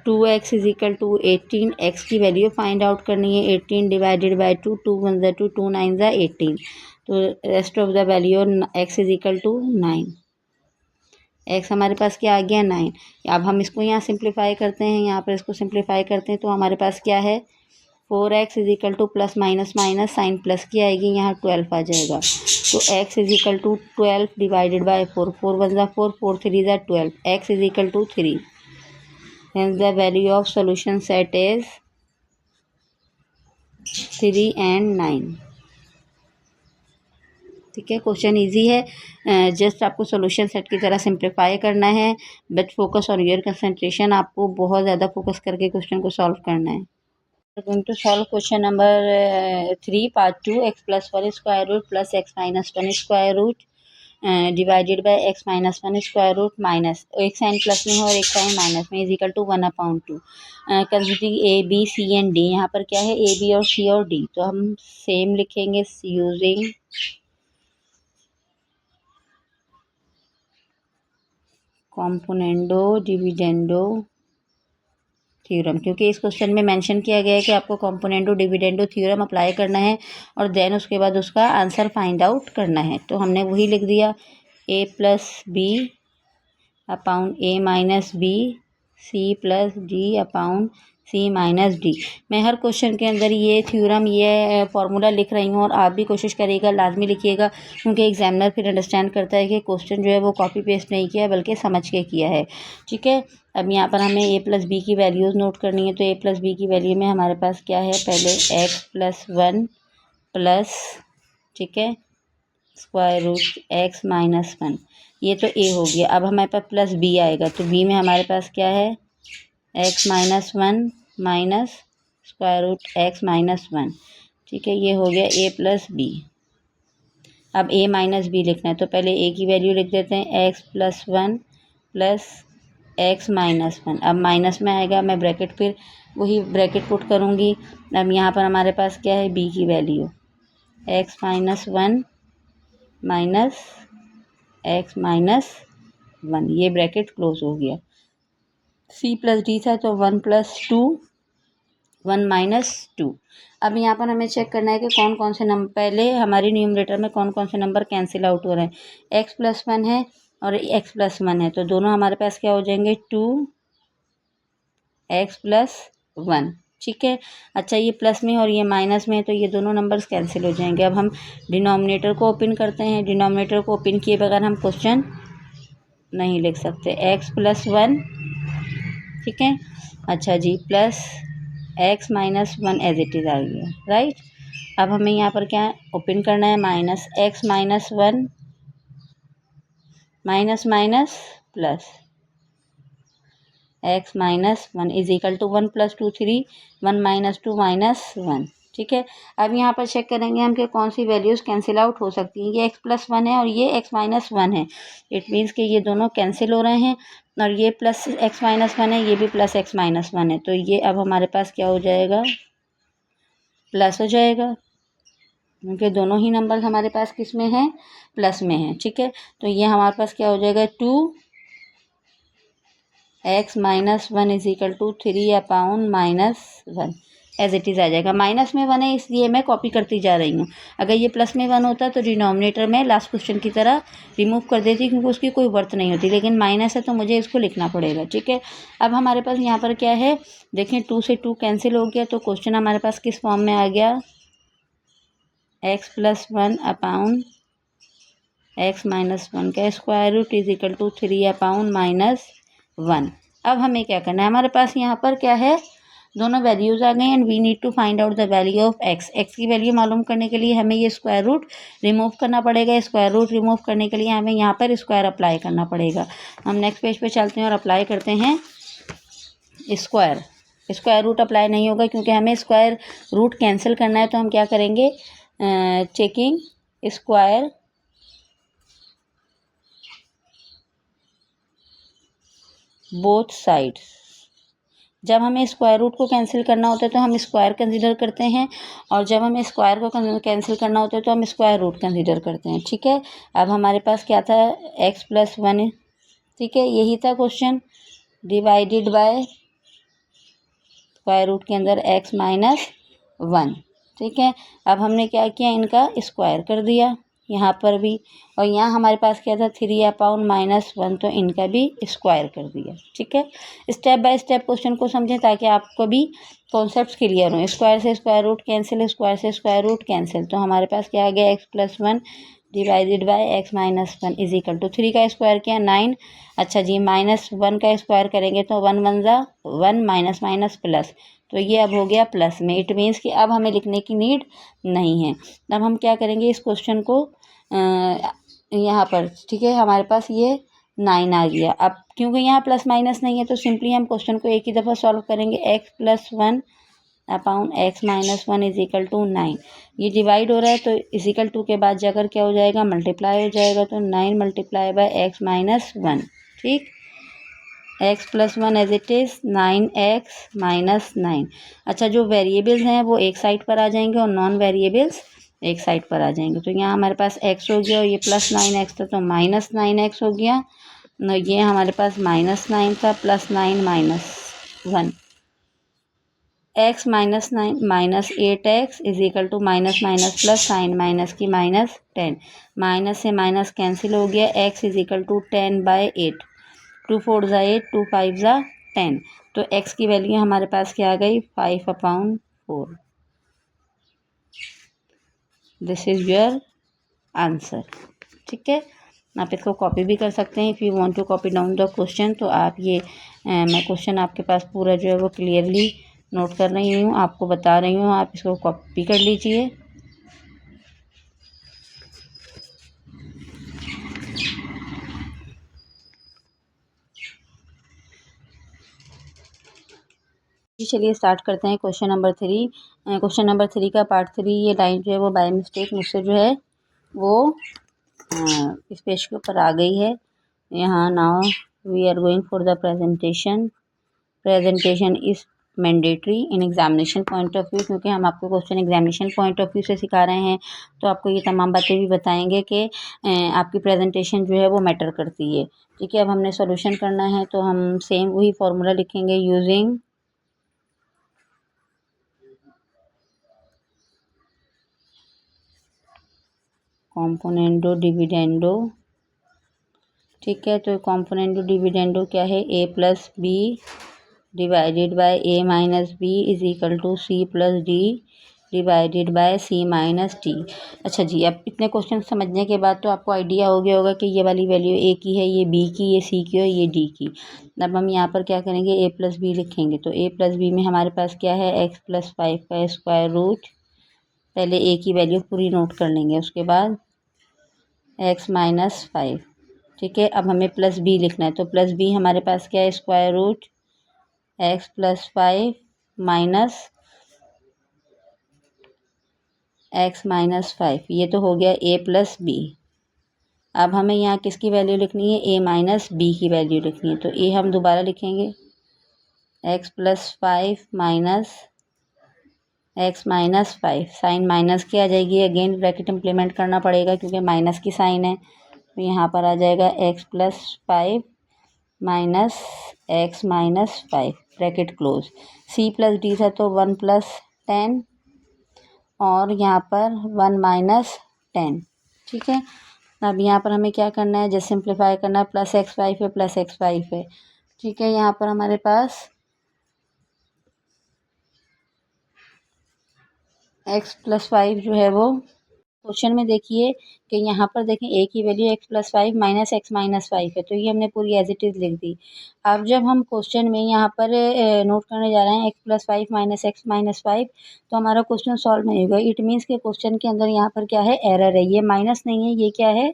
2x इजिकल टू 18, x की वैल्यू फाइंड आउट करनी है। 18 डिवाइडेड बाई 2, 2 1 ज़ा 2, 2 9 ज़ा 18, तो rest of the value x is equal to 9। x हमारे पास क्या आ गया, 9। अब हम इसको यहाँ सिंप्लीफाई करते हैं, यहाँ पर इसको सिंप्लीफाई करते हैं तो हमारे पास क्या है, 4x is equal to plus minus minus, sign plus की आएगी, यहाँ 12 आ जाएगा। तो x is equal to 12 divided by 4, 4 1 ज़ा 4, 4 3 ज़ा 12, x is equal to 3। Hence the value of solution set is 3 and 9, ठीक है। क्वेश्चन इजी है, जस्ट आपको सॉल्यूशन सेट की तरह सिंप्लीफाई करना है, but focus on your concentration, आपको बहुत ज़्यादा फोकस करके क्वेश्चन को सॉल्व करना है। Going to solve question number 3 part 2, x + 1 square root plus x - 1 square root divided by x - 1 square root minus, एक साइन प्लस में है और एक साइन माइनस में, is equal to 1/2। Considering a b c and d, यहाँ पर क्या है, ए बी और सी और डी, तो हम सेम लिखेंगे यूजिंग कॉम्पोनेंडो डिविडेंडो थ्योरम, क्योंकि इस क्वेश्चन में मेंशन किया गया है कि आपको कॉम्पोनेंडो डिविडेंडो थ्योरम अप्लाई करना है और देन उसके बाद उसका आंसर फाइंड आउट करना है। तो हमने वही लिख दिया, a + b upon a - b, c + d upon c - d। मैं हर क्वेश्चन के अंदर ये थ्योरम, ये फॉर्मूला लिख रही हूँ और आप भी कोशिश करिएगा, लाजमी लिखिएगा, क्योंकि एग्जामिनर फिर अंडरस्टैंड करता है कि क्वेश्चन जो है वो कॉपी पेस्ट नहीं किया है बल्कि समझ के किया है, ठीक है। अब यहाँ पर हमें a + b की वैल्यूज़ नोट करनी है, तो a + b की वैल्यू में हमारे पास क्या है, पहले x + 1 प्लस, ठीक है, स्क्वायर रूट x - 1, ये तो a हो गया। अब हमारे पास प्लस b आएगा, तो b में हमारे पास क्या है, x - 1 minus square root x - 1, ठीक है, ये हो गया a + b। अब a - b लिखना है, तो पहले a की वैल्यू लिख देते हैं, x + 1 प्लस x - 1, अब माइनस में आएगा, मैं ब्रैकेट फिर वही ब्रैकेट पुट करूँगी। अब यहाँ पर हमारे पास क्या है, b की वैल्यू x - 1 माइनस x - 1, ये ब्रैकेट क्लोज हो गया। c + d था तो 1 + 2 1 - 2। अब यहाँ पर हमें चेक करना है कि कौन कौन से नंबर, पहले हमारे न्यूमरेटर में कौन कौन से नंबर कैंसिल आउट हो रहे हैं। x + 1 है और x + 1 है, तो दोनों हमारे पास क्या हो जाएंगे, 2x + 1, ठीक है। अच्छा ये प्लस में और ये माइनस में है, तो ये दोनों नंबर्स कैंसिल हो जाएंगे। अब हम डिनोमिनेटर को ओपन करते हैं, डिनोमिनेटर को ओपन किए बगैर हम क्वेश्चन नहीं लिख सकते। x + 1, ठीक है। अच्छा जी, plus x - 1 as it is आ गया, राइट। अब हमें यहाँ पर क्या ओपन करना है, minus x - 1 minus minus plus x - 1 is equal to 1 + 2 3, 1 - 2 -1, ठीक है। अब यहाँ पर चेक करेंगे हम कि कौन सी वैल्यूज़ कैंसिल आउट हो सकती हैं। ये x + 1 है और ये x - 1 है, इट मीन्स कि ये दोनों कैंसिल हो रहे हैं, और ये प्लस x - 1 है, ये भी प्लस x - 1 है, तो ये अब हमारे पास क्या हो जाएगा, प्लस हो जाएगा, क्योंकि दोनों ही नंबर हमारे पास किस में है, प्लस में है, ठीक है। तो ये हमारे पास क्या हो जाएगा, 2x - 1 is equal to 3/-1 as it is आ जाएगा। माइनस में 1 है इसलिए मैं कॉपी करती जा रही हूँ, अगर ये प्लस में 1 होता तो डिनोमिनेटर में लास्ट क्वेश्चन की तरह रिमूव कर देती, क्योंकि उसकी कोई वर्थ नहीं होती, लेकिन माइनस है तो मुझे इसको लिखना पड़ेगा, ठीक है। अब हमारे पास यहाँ पर क्या है, देखें 2 से 2 कैंसिल हो गया, तो क्वेश्चन हमारे पास किस फॉर्म में आ गया, x + 1/(x - 1) का स्क्वायर रूट इजिकल टू 3/(-1). अब हमें क्या करना है, हमारे पास यहाँ पर क्या है, दोनों वैल्यूज़ आ गई and we need to find out the value of x. X की वैल्यू मालूम करने के लिए हमें ये स्क्वायर रूट रिमूव करना पड़ेगा। स्क्वायर रूट रिमूव करने के लिए हमें यहाँ पर स्क्वायर अप्लाई करना पड़ेगा। हम नेक्स्ट पेज पे चलते हैं और अप्लाई करते हैं स्क्वायर। स्क्वायर रूट अप्लाई नहीं होगा क्योंकि हमें स्क्वायर रूट कैंसिल करना है, तो हम क्या करेंगे, चेकिंग स्क्वायर बोथ साइड्स। जब हमें स्क्वायर रूट को कैंसिल करना होता है तो हम स्क्वायर कंसीडर करते हैं, और जब हमें स्क्वायर को कैंसिल करना होता है तो हम स्क्वायर रूट कंसीडर करते हैं। ठीक है, अब हमारे पास क्या था, x+1। ठीक है, यही था question, divided by square root के अंदर x-1। ठीक है, अब हमने क्या किया, इनका स्क्वायर कर दिया यहाँ पर भी, और यहाँ हमारे पास क्या था, 3/-1, तो इनका भी स्क्वायर कर दिया। ठीक है, स्टेप बाय स्टेप क्वेश्चन को समझें ताकि आपको भी कॉन्सेप्ट्स क्लियर हों। स्क्वायर से स्क्वायर रूट कैंसिल, स्क्वायर से स्क्वायर रूट कैंसिल, तो हमारे पास क्या आ गया, x+1 divided by x-1 is equal to 3 का स्क्वायर किया 9। अच्छा जी, -1 का स्क्वायर करेंगे तो 1 1 ज़ा 1, माइनस माइनस प्लस, तो ये अब हो गया प्लस में। इट मीन्स कि अब हमें लिखने की नीड नहीं है। अब हम क्या करेंगे, इस क्वेश्चन को यहाँ पर, ठीक है, हमारे पास ये 9 आ गया। अब क्योंकि यहाँ प्लस माइनस नहीं है तो सिंपली हम क्वेश्चन को एक ही दफ़ा सॉल्व करेंगे। x+1/x-1 is equal to 9। ये डिवाइड हो रहा है तो इज इक्वल टू के बाद जाकर क्या हो जाएगा, मल्टीप्लाई हो जाएगा, तो 9 मल्टीप्लाई बाय x-1। ठीक, x+1 as it is 9x-9। अच्छा, जो वेरिएबल्स हैं वो एक साइड पर आ जाएंगे और नॉन वेरिएबल्स एक साइड पर आ जाएंगे। तो यहाँ हमारे पास x हो गया और ये +9x था तो -9x हो गया। ये हमारे पास -9 था, +9 -1, x-9 -8x is equal to minus minus plus, sign minus की -10, माइनस से माइनस कैंसिल हो गया, x इज इक्वल टू 10/8, 2 4 ज़ा 8, 2 5 ज़ा 10, तो x की वैल्यू हमारे पास क्या आ गई, 5/4। This is your answer. ठीक है, आप इसको कॉपी भी कर सकते हैं। If you want to copy down the question, तो आप ये मैं क्वेश्चन आपके पास पूरा जो है वो क्लियरली नोट कर रही हूँ, आपको बता रही हूँ, आप इसको कॉपी कर लीजिए। चलिए स्टार्ट करते हैं क्वेश्चन नंबर 3। क्वेश्चन नंबर 3 का पार्ट 3, ये लाइन जो है वो बाय मिस्टेक मुझसे जो है वो इस पेज के ऊपर आ गई है। यहाँ now we are going for the presentation is mandatory in examination point of view, क्योंकि हम आपको question examination point of view से सिखा रहे हैं, तो आपको ये तमाम बातें भी बताएंगे कि आपकी प्रेजेंटेशन जो है वो मैटर करती है। ठीक है, अब हमने सॉल्यूशन करना है तो हम सेम वही फॉर्मूला लिखेंगे, यूजिंग कॉम्पोनेंडो डिविडेंडो। ठीक है, तो कॉम्पोनेंडो डिविडेंडो क्या है, a+b divided by a-b is equal to c+d divided by c-d। अच्छा जी, अब इतने क्वेश्चन समझने के बाद तो आपको आइडिया हो गया होगा कि ये वाली वैल्यू a की है, ये b की, ये c की और ये d की। अब हम यहाँ पर क्या करेंगे, a+b लिखेंगे, तो a+b में हमारे पास क्या है, x+5 का स्क्वायर रूट। पहले a की वैल्यू पूरी नोट कर लेंगे, उसके बाद x-5। ठीक है, अब हमें +b लिखना है, तो +b हमारे पास क्या है, square root x+5 minus x-5, ये तो हो गया a+b। अब हमें यहाँ किसकी वैल्यू लिखनी है, a-b की वैल्यू लिखनी है, तो a हम दोबारा लिखेंगे, x+5 minus x-5, sign minus की आ जाएगी, अगेन ब्रैकेट इम्प्लीमेंट करना पड़ेगा क्योंकि माइनस की साइन है, तो यहाँ पर आ जाएगा x+5 minus x-5 bracket close, c+d था तो 1 + 10 और यहाँ पर 1 - 10। ठीक है, अब यहाँ पर हमें क्या करना है, जस्ट सिंप्लीफाई करना है, +x5 है, +x5 है। ठीक है, यहाँ पर हमारे पास x+5 जो है वो क्वेश्चन में देखिए कि यहाँ पर देखें ए की value x+5 minus x minus 5 है, तो ये हमने पूरी एज इट इज़ लिख दी। अब जब हम क्वेश्चन में यहाँ पर नोट करने जा रहे हैं x+5 माइनस एक्स माइनस 5, तो हमारा क्वेश्चन सॉल्व नहीं होगा। इट मीन्स के क्वेश्चन के अंदर यहाँ पर क्या है, एरर है। ये माइनस नहीं है, ये क्या है,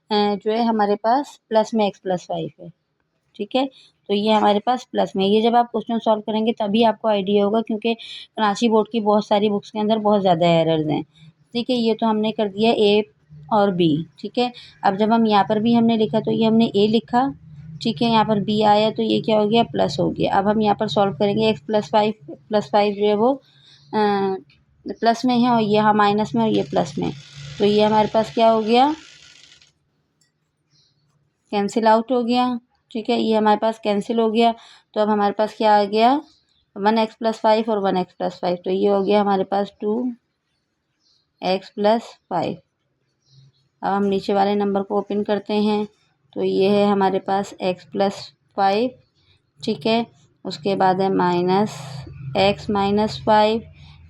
जो है हमारे पास प्लस में x+5 है। ठीक है, तो ये हमारे पास प्लस में। ये जब आप क्वेश्चन सॉल्व करेंगे तभी आपको आइडिया होगा, क्योंकि कराची बोर्ड की बहुत सारी बुक्स के अंदर बहुत ज़्यादा एरर्स हैं। ठीक है, ये तो हमने कर दिया ए और बी। ठीक है, अब जब हम यहाँ पर भी हमने लिखा तो ये हमने ए लिखा। ठीक है, यहाँ पर बी आया तो ये क्या हो गया, प्लस हो गया। अब हम यहाँ पर सॉल्व करेंगे, x+5 जो है वो प्लस में है और ये यहाँ माइनस में और ये प्लस में, तो ये हमारे पास क्या हो गया, कैंसिल आउट हो गया। ठीक है, ये हमारे पास कैंसिल हो गया। तो अब हमारे पास क्या आ गया, 1x+5 और 1x+5, तो ये हो गया हमारे पास 2x+5। अब हम नीचे वाले नंबर को ओपन करते हैं, तो ये है हमारे पास x+5। ठीक है, उसके बाद है माइनस x माइनस 5।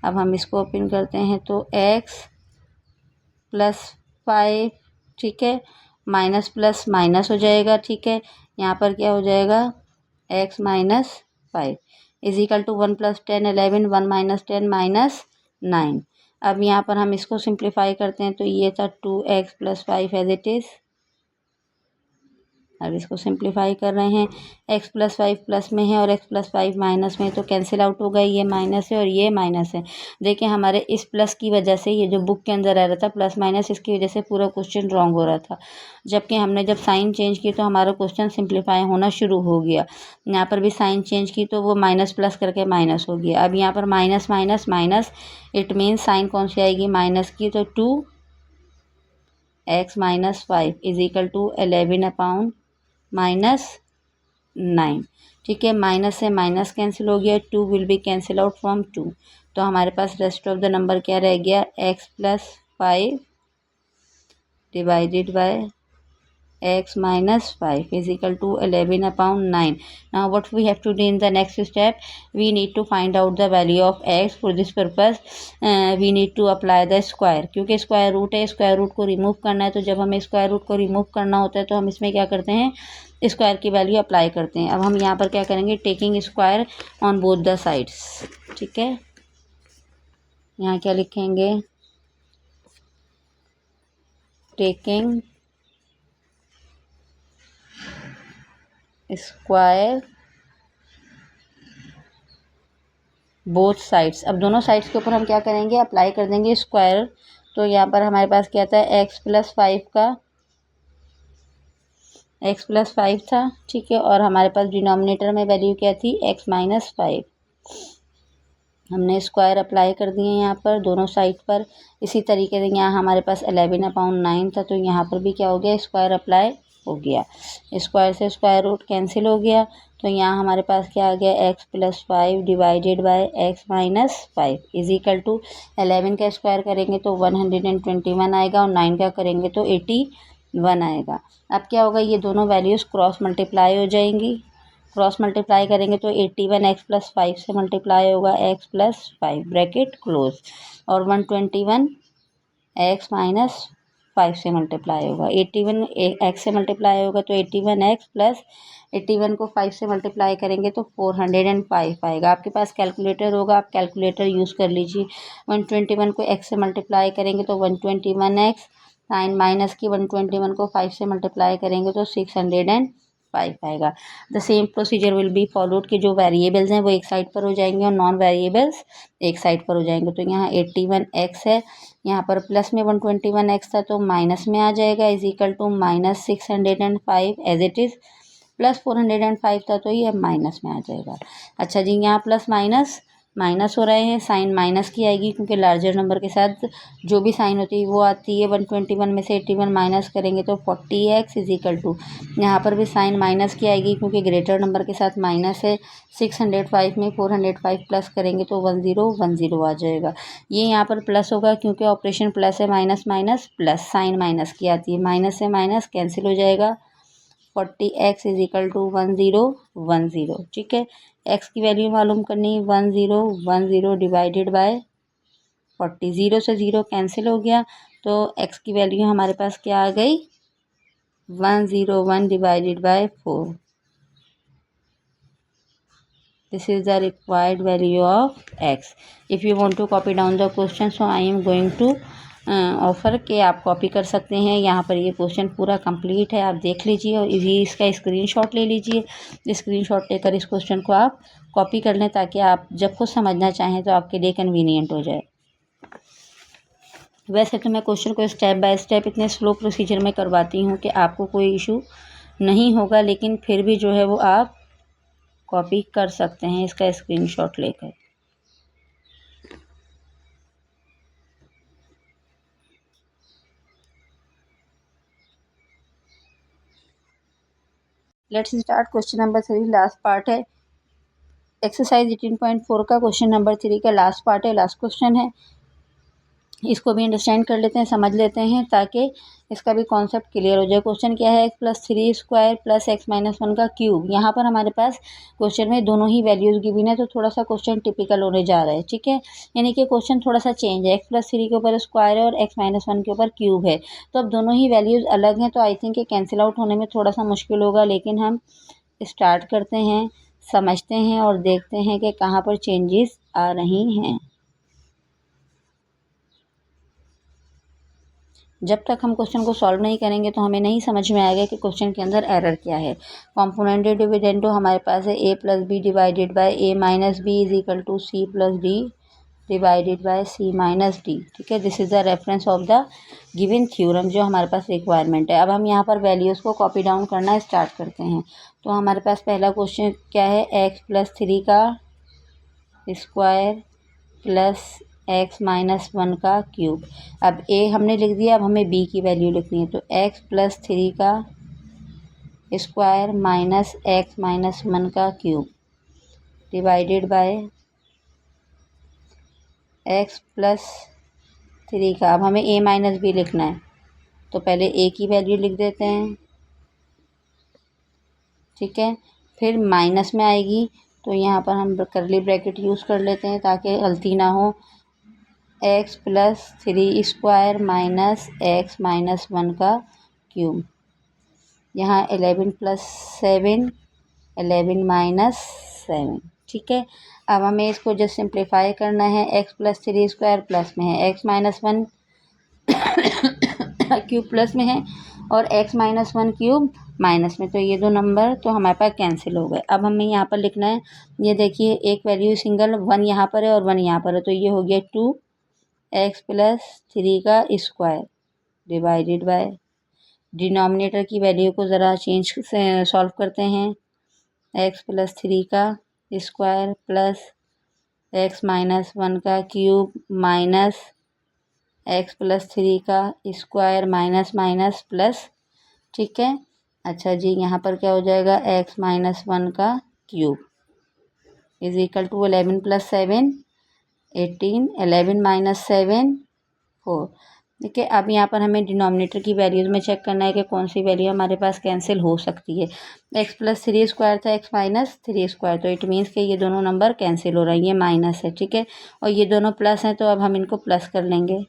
अब हम इसको ओपन करते हैं तो x+5। ठीक है, माइनस प्लस माइनस हो जाएगा। ठीक है, यहाँ पर क्या हो जाएगा, x minus 5 is equal to 1 + 10 11, 1 - 10 -9। अब यहाँ पर हम इसको सिंप्लीफाई करते हैं, तो ये था 2x+5 एज इट इज़। अब इसको सिंप्लीफाई कर रहे हैं, x+5 प्लस में है और x+5 माइनस में, तो कैंसिल आउट होगा। ये माइनस है और ये माइनस है। देखिए हमारे इस प्लस की वजह से ये जो बुक के अंदर आ रहा था प्लस माइनस, इसकी वजह से पूरा क्वेश्चन रॉन्ग हो रहा था। जबकि हमने जब साइन चेंज की तो हमारा क्वेश्चन सिंप्लीफाई होना शुरू हो गया। यहाँ पर भी साइन चेंज की तो वो माइनस प्लस करके माइनस हो गया। अब यहाँ पर minus minus minus, it means sign कौन सी आएगी, माइनस की, तो 2x - 5 इज इक्वल टू 11/9। ठीक है, माइनस से माइनस कैंसिल हो गया, 2 will be cancel out from 2, तो हमारे पास रेस्ट ऑफ द नंबर क्या रह गया, x+5 divided by x - 5 is equal to 11/9. Now what we have to do in the next step, we need to find out the value of x. For this purpose we need to apply the square, क्योंकि square root है, square root को remove करना है। तो जब हमें square root को remove करना होता है तो हम इसमें क्या करते हैं, स्क्वायर की वैल्यू अप्लाई करते हैं। अब हम यहाँ पर क्या करेंगे, taking square on both the sides. ठीक है, यहाँ क्या लिखेंगे, टेकिंग स्क्वायर बोथ साइड्स। अब दोनों साइड्स के ऊपर हम क्या करेंगे, अप्लाई कर देंगे स्क्वायर। तो यहाँ पर हमारे पास क्या था, x+5 था। ठीक है, और हमारे पास डिनोमिनेटर में वैल्यू क्या थी, x - 5। हमने स्क्वायर अप्लाई कर दिए यहाँ पर दोनों साइड पर। इसी तरीके से यहाँ हमारे पास 11/9 था, तो यहाँ पर भी क्या हो गया, स्क्वायर अप्लाई हो गया। स्क्वायर से स्क्वायर रूट कैंसिल हो गया, तो यहाँ हमारे पास क्या आ गया, x+5 divided by x - 5 is equal to 11 का स्क्वायर करेंगे तो 121 आएगा और 9 का करेंगे तो 81 आएगा। अब क्या होगा, ये दोनों वैल्यूज़ क्रॉस मल्टीप्लाई हो जाएंगी। क्रॉस मल्टीप्लाई करेंगे तो 81 x+5 से मल्टीप्लाई होगा, x+5 ब्रैकेट क्लोज, और 121 x - 5 से मल्टीप्लाई होगा। 81 x से मल्टीप्लाई होगा तो 81x प्लस 81 को 5 से मल्टीप्लाई करेंगे तो 405 आएगा। आपके पास कैलकुलेटर होगा, आप कैलकुलेटर यूज़ कर लीजिए। 121 को x से मल्टीप्लाई करेंगे तो 121x, साइन माइनस की 121 को 5 से मल्टीप्लाई करेंगे तो 605 आएगा। The same procedure will be followed, कि जो वेरिएबल्स हैं वो एक साइड पर हो जाएंगे और नॉन वेरिएबल्स एक साइड पर हो जाएंगे। तो यहाँ 81x है, यहाँ पर प्लस में 121x था तो माइनस में आ जाएगा, is equal to -605 as it is, plus 405 था तो ये माइनस में आ जाएगा। अच्छा जी, यहाँ प्लस माइनस माइनस हो रहे हैं, साइन माइनस की आएगी क्योंकि लार्जर नंबर के साथ जो भी साइन होती है वो आती है। 121 में से 81 माइनस करेंगे तो 40x इज इक्वल टू, यहाँ पर भी साइन माइनस की आएगी क्योंकि ग्रेटर नंबर के साथ माइनस है। 605 में 405 प्लस करेंगे तो 1010 आ जाएगा। ये यहाँ पर प्लस होगा क्योंकि ऑपरेशन प्लस है, minus minus plus, sign minus की आती है, माइनस से माइनस कैंसिल हो जाएगा। 40x is equal to 1010। ठीक है, x की वैल्यू मालूम करनी, 1010 डिवाइडेड बाय 40। 0 से 0 कैंसिल हो गया, तो x की वैल्यू हमारे पास क्या आ गई, 101 divided by 4। This is the required value of x. If you want to copy down the question, so I am going to offer के आप कॉपी कर सकते हैं। यहाँ पर ये क्वेश्चन पूरा कंप्लीट है, आप देख लीजिए और ये इसका स्क्रीनशॉट ले लीजिए। स्क्रीनशॉट लेकर इस क्वेश्चन को आप कॉपी कर लें, ताकि आप जब खुद समझना चाहें तो आपके लिए कन्वीनियंट हो जाए। वैसे तो मैं क्वेश्चन को स्टेप बाय स्टेप इतने स्लो प्रोसीजर में करवाती हूँ कि आपको कोई इशू नहीं होगा, लेकिन फिर भी जो है वो आप कॉपी कर सकते हैं इसका स्क्रीनशॉट लेकर। Let's start question number 3, last part है। एक्सरसाइज 18.4 का क्वेश्चन नंबर 3 का लास्ट पार्ट है, लास्ट क्वेश्चन है। इसको भी अंडरस्टैंड कर लेते हैं, समझ लेते हैं, ताकि इसका भी कॉन्सेप्ट क्लियर हो जाए। क्वेश्चन क्या है, x plus 3 square plus x minus 1 का क्यूब। यहाँ पर हमारे पास क्वेश्चन में दोनों ही वैल्यूज़ गिवन है, तो थोड़ा सा क्वेश्चन टिपिकल होने जा रहा है, ठीक है। यानी कि क्वेश्चन थोड़ा सा चेंज है, x प्लस 3 के ऊपर स्क्वायर है और x माइनस 1 के ऊपर क्यूब है। तो अब दोनों ही वैल्यूज़ अलग हैं, तो आई थिंक कैंसिल आउट होने में थोड़ा सा मुश्किल होगा, लेकिन हम स्टार्ट करते हैं, समझते हैं और देखते हैं कि कहाँ पर चेंजेस आ रही हैं। जब तक हम क्वेश्चन को सॉल्व नहीं करेंगे तो हमें नहीं समझ में आएगा कि क्वेश्चन के अंदर एरर क्या है। कॉम्पोनेंटेड डिविडेंडो हमारे पास है a plus B divided by a minus b is equal to c plus D divided by c minus D, ठीक है। This is the reference of the given theorem, जो हमारे पास रिक्वायरमेंट है। अब हम यहाँ पर वैल्यूज़ को कॉपी डाउन करना स्टार्ट करते हैं। तो हमारे पास पहला क्वेश्चन क्या है, x प्लस 3 का स्क्वायर प्लस x माइनस 1 का क्यूब। अब a हमने लिख दिया, अब हमें b की वैल्यू लिखनी है। तो x प्लस 3 का स्क्वायर माइनस x माइनस 1 का cube divided by x plus 3 का। अब हमें a माइनस b लिखना है, तो पहले a की वैल्यू लिख देते हैं, ठीक है। फिर माइनस में आएगी, तो यहाँ पर हम करली ब्रैकेट यूज़ कर लेते हैं ताकि गलती ना हो। x plus 3 square minus x minus 1 का क्यूब। यहाँ 11 प्लस 7 11 माइनस 7, ठीक है। अब हमें इसको जस्ट सिंप्लीफाई करना है। x प्लस 3 स्क्वायर प्लस में है, x माइनस 1 क्यूब प्लस में है और x माइनस 1 क्यूब माइनस में, तो ये दो नंबर तो हमारे पास कैंसिल हो गए। अब हमें यहाँ पर लिखना है, ये देखिए एक वैल्यू सिंगल 1 यहाँ पर है और 1 यहाँ पर है, तो ये हो गया 2x प्लस 3 का स्क्वायर डिवाइडेड बाय, डिनोमिनेटर की वैल्यू को ज़रा चेंज से सॉल्व करते हैं। x प्लस 3 का स्क्वायर प्लस x माइनस 1 का क्यूब माइनस x प्लस 3 का स्क्वायर माइनस माइनस प्लस, ठीक है। अच्छा जी, यहाँ पर क्या हो जाएगा, x माइनस 1 का cube is equal to 11 plus 7 18, 11 minus 7 4, ठीक है। अब यहाँ पर हमें डिनोमिनेटर की वैल्यूज़ में चेक करना है कि कौन सी वैल्यू हमारे पास कैंसिल हो सकती है। x प्लस 3 स्क्वायर था x माइनस 3 स्क्वायर, तो इट मीन्स कि ये दोनों नंबर कैंसिल हो रहे हैं, ये माइनस है, ठीक है, और ये दोनों प्लस हैं, तो अब हम इनको प्लस कर लेंगे,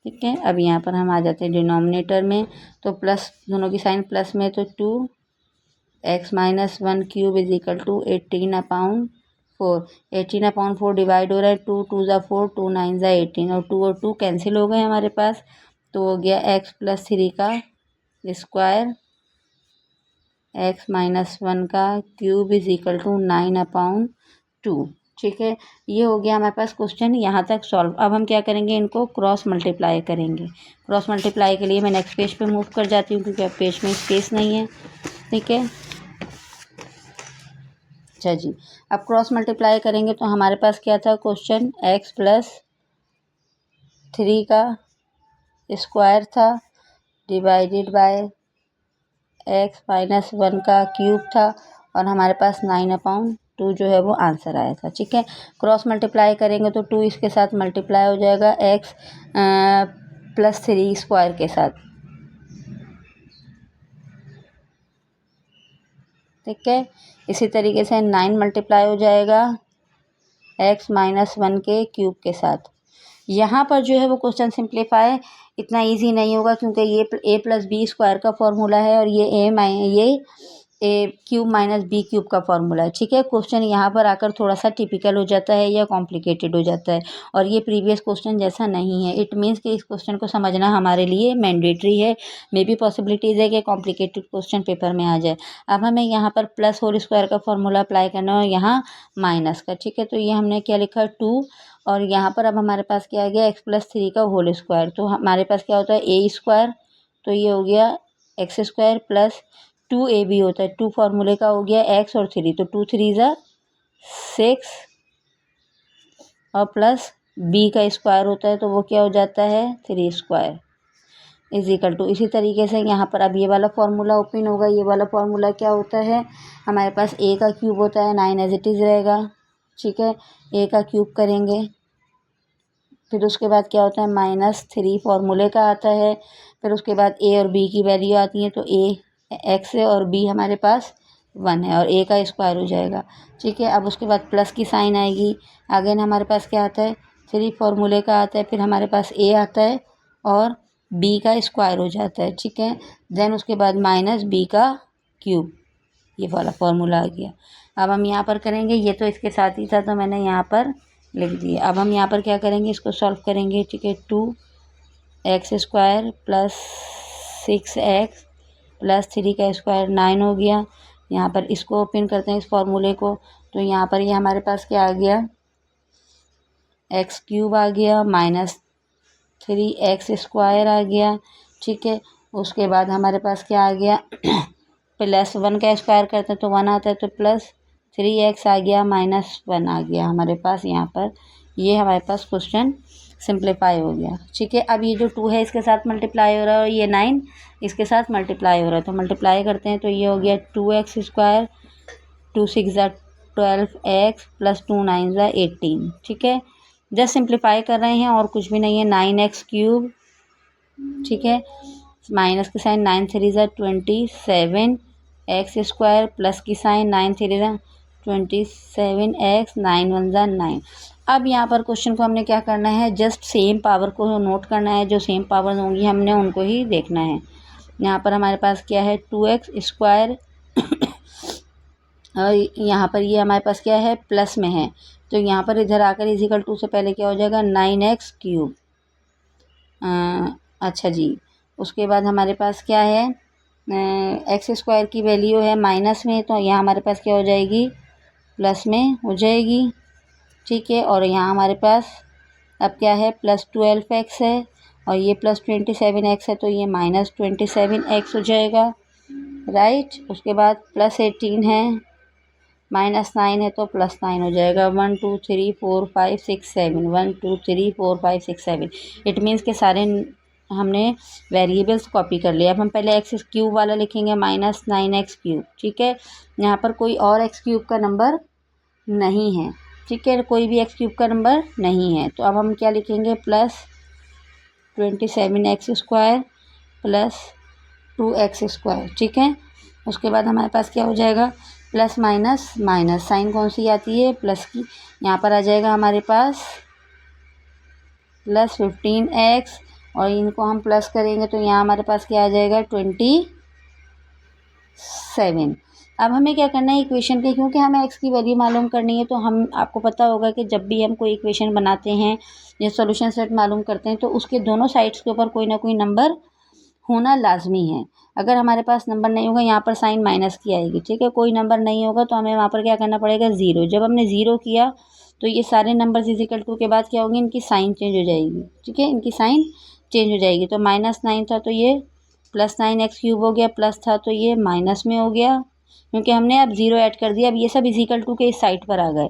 ठीक है। अब यहाँ पर हम आ जाते हैं डिनोमिनेटर में, तो प्लस दोनों की साइन प्लस में, तो 2x minus 1 cube is equal to 18/4। 18/4 divide हो रहा है, 2 2 ज़ा 4 2 9 ज़ा 18, और 2 और 2 कैंसिल हो गए हमारे पास, तो हो गया x प्लस 3 का स्क्वायर x माइनस 1 का क्यूब इज इक्वल टू 9/2, ठीक है। ये हो गया हमारे पास क्वेश्चन यहाँ तक सॉल्व। अब हम क्या करेंगे, इनको क्रॉस मल्टीप्लाई करेंगे। क्रॉस मल्टीप्लाई के लिए मैं नेक्स्ट पेज पे मूव कर जाती हूँ, क्योंकि अब पेज में स्पेस नहीं है, ठीक है। अच्छा जी, अब क्रॉस मल्टीप्लाई करेंगे तो हमारे पास क्या था क्वेश्चन, x प्लस 3 का स्क्वायर था डिवाइडेड बाय x माइनस 1 का क्यूब था, और हमारे पास 9/2 जो है वो आंसर आया था, ठीक है। क्रॉस मल्टीप्लाई करेंगे तो 2 इसके साथ मल्टीप्लाई हो जाएगा x प्लस 3 स्क्वायर के साथ, ठीक है। इसी तरीके से 9 मल्टीप्लाई हो जाएगा एक्स माइनस वन के क्यूब के साथ। यहाँ पर जो है वो क्वेश्चन सिंप्लीफाई इतना इजी नहीं होगा, क्योंकि ये ए प्लस बी स्क्वायर का फॉर्मूला है और ये ए क्यूब माइनस बी क्यूब का फॉर्मूला है। ठीक है, क्वेश्चन यहाँ पर आकर थोड़ा सा टिपिकल हो जाता है या कॉम्प्लिकेटेड हो जाता है, और ये प्रीवियस क्वेश्चन जैसा नहीं है। इट मीन्स कि इस क्वेश्चन को समझना हमारे लिए मैंडेटरी है। मे बी पॉसिबिलिटीज़ है कि कॉम्प्लिकेटेड क्वेश्चन पेपर में आ जाए। अब हमें यहाँ पर प्लस होल स्क्वायर का फॉर्मूला अप्लाई करना है और यहाँ माइनस का। ठीक है, तो ये हमने क्या लिखा 2, और यहाँ पर अब हमारे पास क्या आ गया एक्स प्लस 3 का होल स्क्वायर। तो हमारे पास क्या होता है ए स्क्वायर, तो ये हो गया एक्स स्क्वायर प्लस 2ab होता है, 2 फार्मूले का हो गया एक्स और 3, तो 2 3 ज़ा 6 और प्लस b का स्क्वायर होता है, तो वो क्या हो जाता है 3 स्क्वायर इज इक्वल टू। इसी तरीके से यहाँ पर अब ये वाला फार्मूला ओपन होगा। ये वाला फार्मूला क्या होता है, हमारे पास a का क्यूब होता है 9 एज इट इज़ रहेगा। ठीक है, a का क्यूब करेंगे, फिर उसके बाद क्या होता है -3 फार्मूले का आता है, फिर उसके बाद a और b की वैल्यू आती है, तो a x है और b हमारे पास 1 है और a का स्क्वायर हो जाएगा। ठीक है, अब उसके बाद प्लस की साइन आएगी। अगेन हमारे पास क्या आता है 3 फार्मूले का आता है, फिर हमारे पास a आता है और b का स्क्वायर हो जाता है। ठीक है, देन उसके बाद -b का क्यूब, ये वाला फार्मूला आ गया। अब हम यहाँ पर करेंगे, ये तो इसके साथ ही था तो मैंने यहाँ पर लिख दिया। अब हम यहाँ पर क्या करेंगे, इसको सॉल्व करेंगे। ठीक है, 2x square plus 6x plus 3 का स्क्वायर 9 हो गया। यहाँ पर इसको ओपन करते हैं इस फॉर्मूले को, तो यहाँ पर ये हमारे पास क्या आ गया एक्स क्यूब आ गया -3x स्क्वायर आ गया। ठीक है, उसके बाद हमारे पास क्या आ गया प्लस 1 का स्क्वायर करते हैं तो 1 आता है, तो प्लस 3x आ गया -1 आ गया हमारे पास यहाँ पर। ये हमारे पास क्वेश्चन सिंप्लीफाई हो गया। ठीक है, अब ये जो 2 है इसके साथ मल्टीप्लाई हो रहा है और ये 9 इसके साथ मल्टीप्लाई हो रहा है, तो मल्टीप्लाई करते हैं तो ये हो गया 2x स्क्वायर, 2 6 ज़ा 12x प्लस 2 9 ज़ा 18। ठीक है, जस्ट सिंप्लीफाई कर रहे हैं और कुछ भी नहीं है। 9x क्यूब, ठीक है, माइनस की साइन 9 3 ज़ा 27 एक्स स्क्वायर प्लस की साइन 9 3 ज़ा 27 एक्स 9 1 ज़ा 9। अब यहाँ पर क्वेश्चन को हमने क्या करना है, जस्ट सेम पावर को नोट करना है। जो सेम पावर होंगी हमने उनको ही देखना है। यहाँ पर हमारे पास क्या है 2x स्क्वायर और यहाँ पर ये हमारे पास क्या है प्लस में है, तो यहाँ पर इधर आकर इजिकल 2 से पहले क्या हो जाएगा 9x क्यूब। अच्छा जी, उसके बाद हमारे पास क्या है एक्स स्क्वायर की वैल्यू है माइनस में, तो यहाँ हमारे पास क्या हो जाएगी प्लस में हो जाएगी। ठीक है, और यहाँ हमारे पास अब क्या है प्लस 12x है और ये प्लस 27x है, तो ये -27x हो जाएगा। राइट, उसके बाद प्लस 18 है, -9 है तो +9 हो जाएगा। 1 2 3 4 5 6 7 1 2 3 4 5 6 7। इट मीन्स के सारे हमने वेरिएबल्स कॉपी कर लिया। अब हम पहले एक्स क्यूब वाला लिखेंगे -9x क्यूब। ठीक है, यहाँ पर कोई और एक्स क्यूब का नंबर नहीं है। ठीक है, कोई भी एक्स क्यूब का नंबर नहीं है, तो अब हम क्या लिखेंगे plus 27x square plus 2x square. ठीक है, उसके बाद हमारे पास क्या हो जाएगा प्लस माइनस माइनस, साइन कौन सी आती है प्लस की, यहाँ पर आ जाएगा हमारे पास प्लस 15x और इनको हम प्लस करेंगे तो यहाँ हमारे पास क्या आ जाएगा 27। अब हमें क्या करना है इक्वेशन के, क्योंकि हमें x की वैल्यू मालूम करनी है, तो हम आपको पता होगा कि जब भी हम कोई इक्वेशन बनाते हैं या सॉल्यूशन सेट मालूम करते हैं तो उसके दोनों साइड्स के ऊपर कोई ना कोई नंबर होना लाजमी है। अगर हमारे पास नंबर नहीं होगा यहाँ पर साइन माइनस की आएगी। ठीक है, कोई नंबर नहीं होगा तो हमें वहाँ पर क्या करना पड़ेगा 0। जब हमने 0 किया तो ये सारे नंबर्स इजिकल 2 के बाद क्या होंगे इनकी साइन चेंज हो जाएगी। ठीक है, इनकी साइन चेंज हो जाएगी, तो -9 था तो ये +9x क्यूब हो गया, प्लस था तो ये माइनस में हो गया, क्योंकि हमने अब 0 ऐड कर दिया। अब ये सब इजिकल 2 के इस साइड पर आ गए।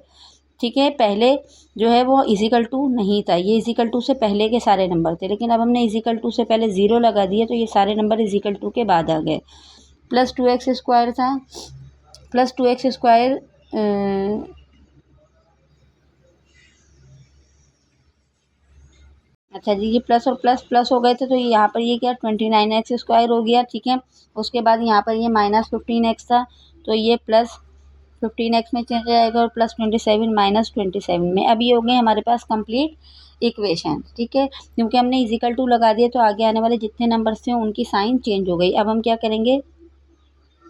ठीक है, पहले जो है वो इजिकल 2 नहीं था, ये इजिकल 2 से पहले के सारे नंबर थे, लेकिन अब हमने इजिकल 2 से पहले 0 लगा दिए तो ये सारे नंबर इजिकल 2 के बाद आ गए। प्लस 2x स्क्वायर था, प्लस 2x स्क्वायर अच्छा जी, ये प्लस और प्लस प्लस हो गए थे तो यहाँ पर ये क्या 29x स्क्वायर हो गया। ठीक है, उसके बाद यहाँ पर ये -15x था तो ये प्लस 15x में चेंज आएगा और प्लस 27 माइनस 27 में। अब ये हो गए हमारे पास कंप्लीट इक्वेशन, ठीक है। क्योंकि हमने इजिकल टू लगा दिया तो आगे आने वाले जितने नंबर्स थे उनकी साइन चेंज हो गई। अब हम क्या करेंगे,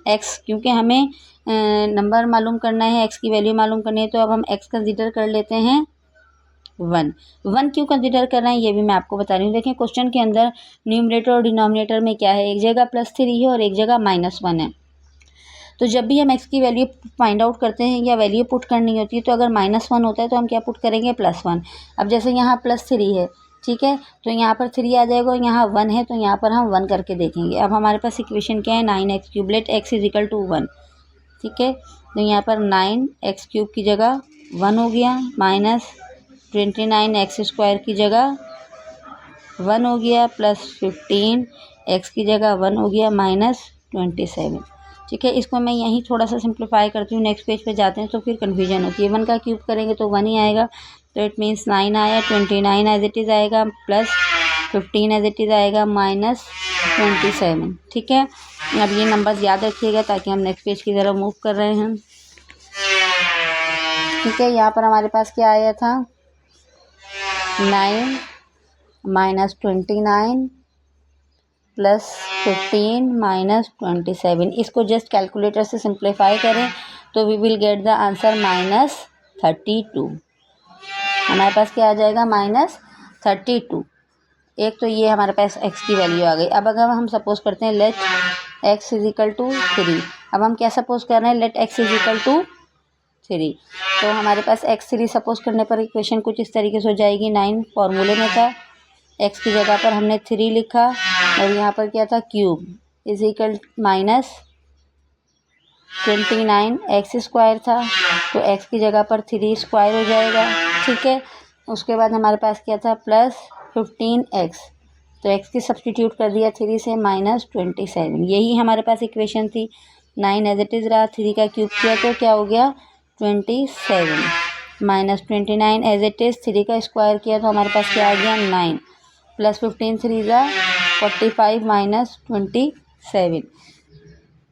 एक्स, क्योंकि हमें नंबर मालूम करना है, एक्स की वैल्यू मालूम करनी है, तो अब हम एक्स कंसिडर कर लेते हैं 1 क्यों कंसिडर कर रहे हैं ये भी मैं आपको बता रही हूँ। देखें क्वेश्चन के अंदर न्यूमरेटर और डिनोमिनेटर में क्या है, एक जगह +3 है और एक जगह -1 है। तो जब भी हम एक्स की वैल्यू फाइंड आउट करते हैं या वैल्यू पुट करनी होती है तो अगर -1 होता है तो हम क्या पुट करेंगे, +1। अब जैसे यहाँ +3 है, ठीक है, तो यहाँ पर 3 आ जाएगा और यहाँ 1 है तो यहाँ पर हम 1 करके देखेंगे। अब हमारे पास इक्वेशन क्या है, 9x3 लेट x = 1, ठीक है। तो यहाँ पर 9x3 की जगह 1 हो गया, माइनस 29x² की जगह 1 हो गया, प्लस 15x की जगह 1 हो गया, माइनस 27, ठीक है। इसको मैं यहीं थोड़ा सा सिंप्लीफाई करती हूँ, नेक्स्ट पेज पे जाते हैं तो फिर कन्फ्यूजन होती है। 1 का क्यूब करेंगे तो 1 ही आएगा, तो इट मीन्स 9 आया, 29 एज इट इज़ आएगा, प्लस 15 एज इट इज़ आएगा, माइनस 27, ठीक है। अब ये नंबर्स याद रखिएगा ताकि हम नेक्स्ट पेज की तरफ मूव कर रहे हैं, ठीक है। यहाँ पर हमारे पास क्या आया था, 9 माइनस 29 प्लस 15 माइनस 27। इसको जस्ट कैलकुलेटर से सिंप्लीफाई करें तो we will get the answer -32। हमारे पास क्या आ जाएगा, -32। एक तो ये हमारे पास x की वैल्यू आ गई। अब अगर हम सपोज करते हैं लेट x = 3, अब हम क्या सपोज कर रहे हैं, लेट x = 3, तो हमारे पास x3 सपोज करने पर इक्वेशन कुछ इस तरीके से हो जाएगी। 9 फॉर्मूले में था, x की जगह पर हमने 3 लिखा और यहाँ पर क्या था, क्यूब इजिकल माइनस 29x² था, तो x की जगह पर 3² हो जाएगा, ठीक है। उसके बाद हमारे पास क्या था, प्लस 15x, तो x की सब्सटीट्यूट कर दिया 3 से, माइनस 27। यही हमारे पास इक्वेशन थी। 9 एज इट इज़ रहा, 3 का क्यूब किया तो क्या हो गया, 27, माइनस 29 एज इट इज़, 3 का स्क्वायर किया तो हमारे पास क्या आ गया, 9, प्लस 15 3 ज़ा 45, माइनस 27।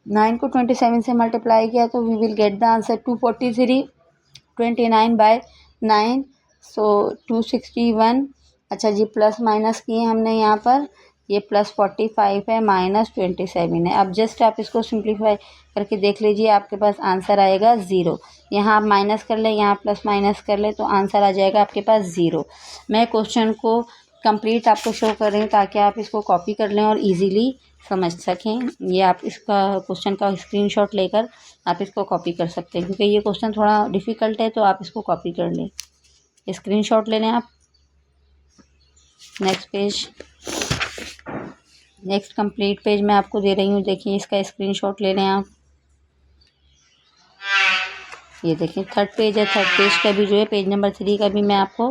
9 को 27 से मल्टीप्लाई किया तो we will get the answer 243, 29/9, so 261। अच्छा जी, प्लस माइनस किए हमने यहाँ पर, ये प्लस 45 है, माइनस 27 है। अब जस्ट आप इसको सिंप्लीफाई करके देख लीजिए, आपके पास आंसर आएगा 0। यहाँ आप माइनस कर लें, यहाँ प्लस माइनस कर लें तो आंसर आ जाएगा आपके पास 0। मैं क्वेश्चन को कंप्लीट आपको शो कर रही हूँ ताकि आप इसको कॉपी कर लें और इजीली समझ सकें। ये आप इसका क्वेश्चन का स्क्रीनशॉट लेकर आप इसको कॉपी कर सकते हैं, क्योंकि ये क्वेश्चन थोड़ा डिफ़िकल्ट है तो आप इसको कॉपी कर लें, स्क्रीनशॉट ले लें आप। Next page, next complete page मैं आपको दे रही हूँ, देखिए इसका स्क्रीनशॉट ले लें आप। ये देखिए थर्ड पेज है, थर्ड पेज का भी जो है, पेज नंबर 3 का भी मैं आपको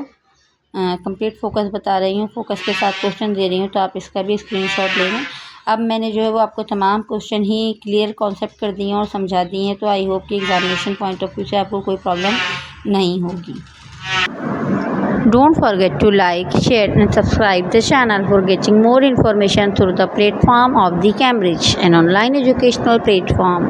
कंप्लीट फोकस बता रही हूँ, फोकस के साथ क्वेश्चन दे रही हूँ, तो आप इसका भी स्क्रीनशॉट ले लें। अब मैंने जो है वो आपको तमाम क्वेश्चन ही क्लियर कॉन्सेप्ट कर दिए हैं और समझा दिए हैं, तो आई होप कि एग्जामिनेशन पॉइंट ऑफ व्यू से आपको कोई प्रॉब्लम नहीं होगी। Don't forget to like, share and subscribe the channel for getting more information through the platform of the Cambridge, an online educational platform.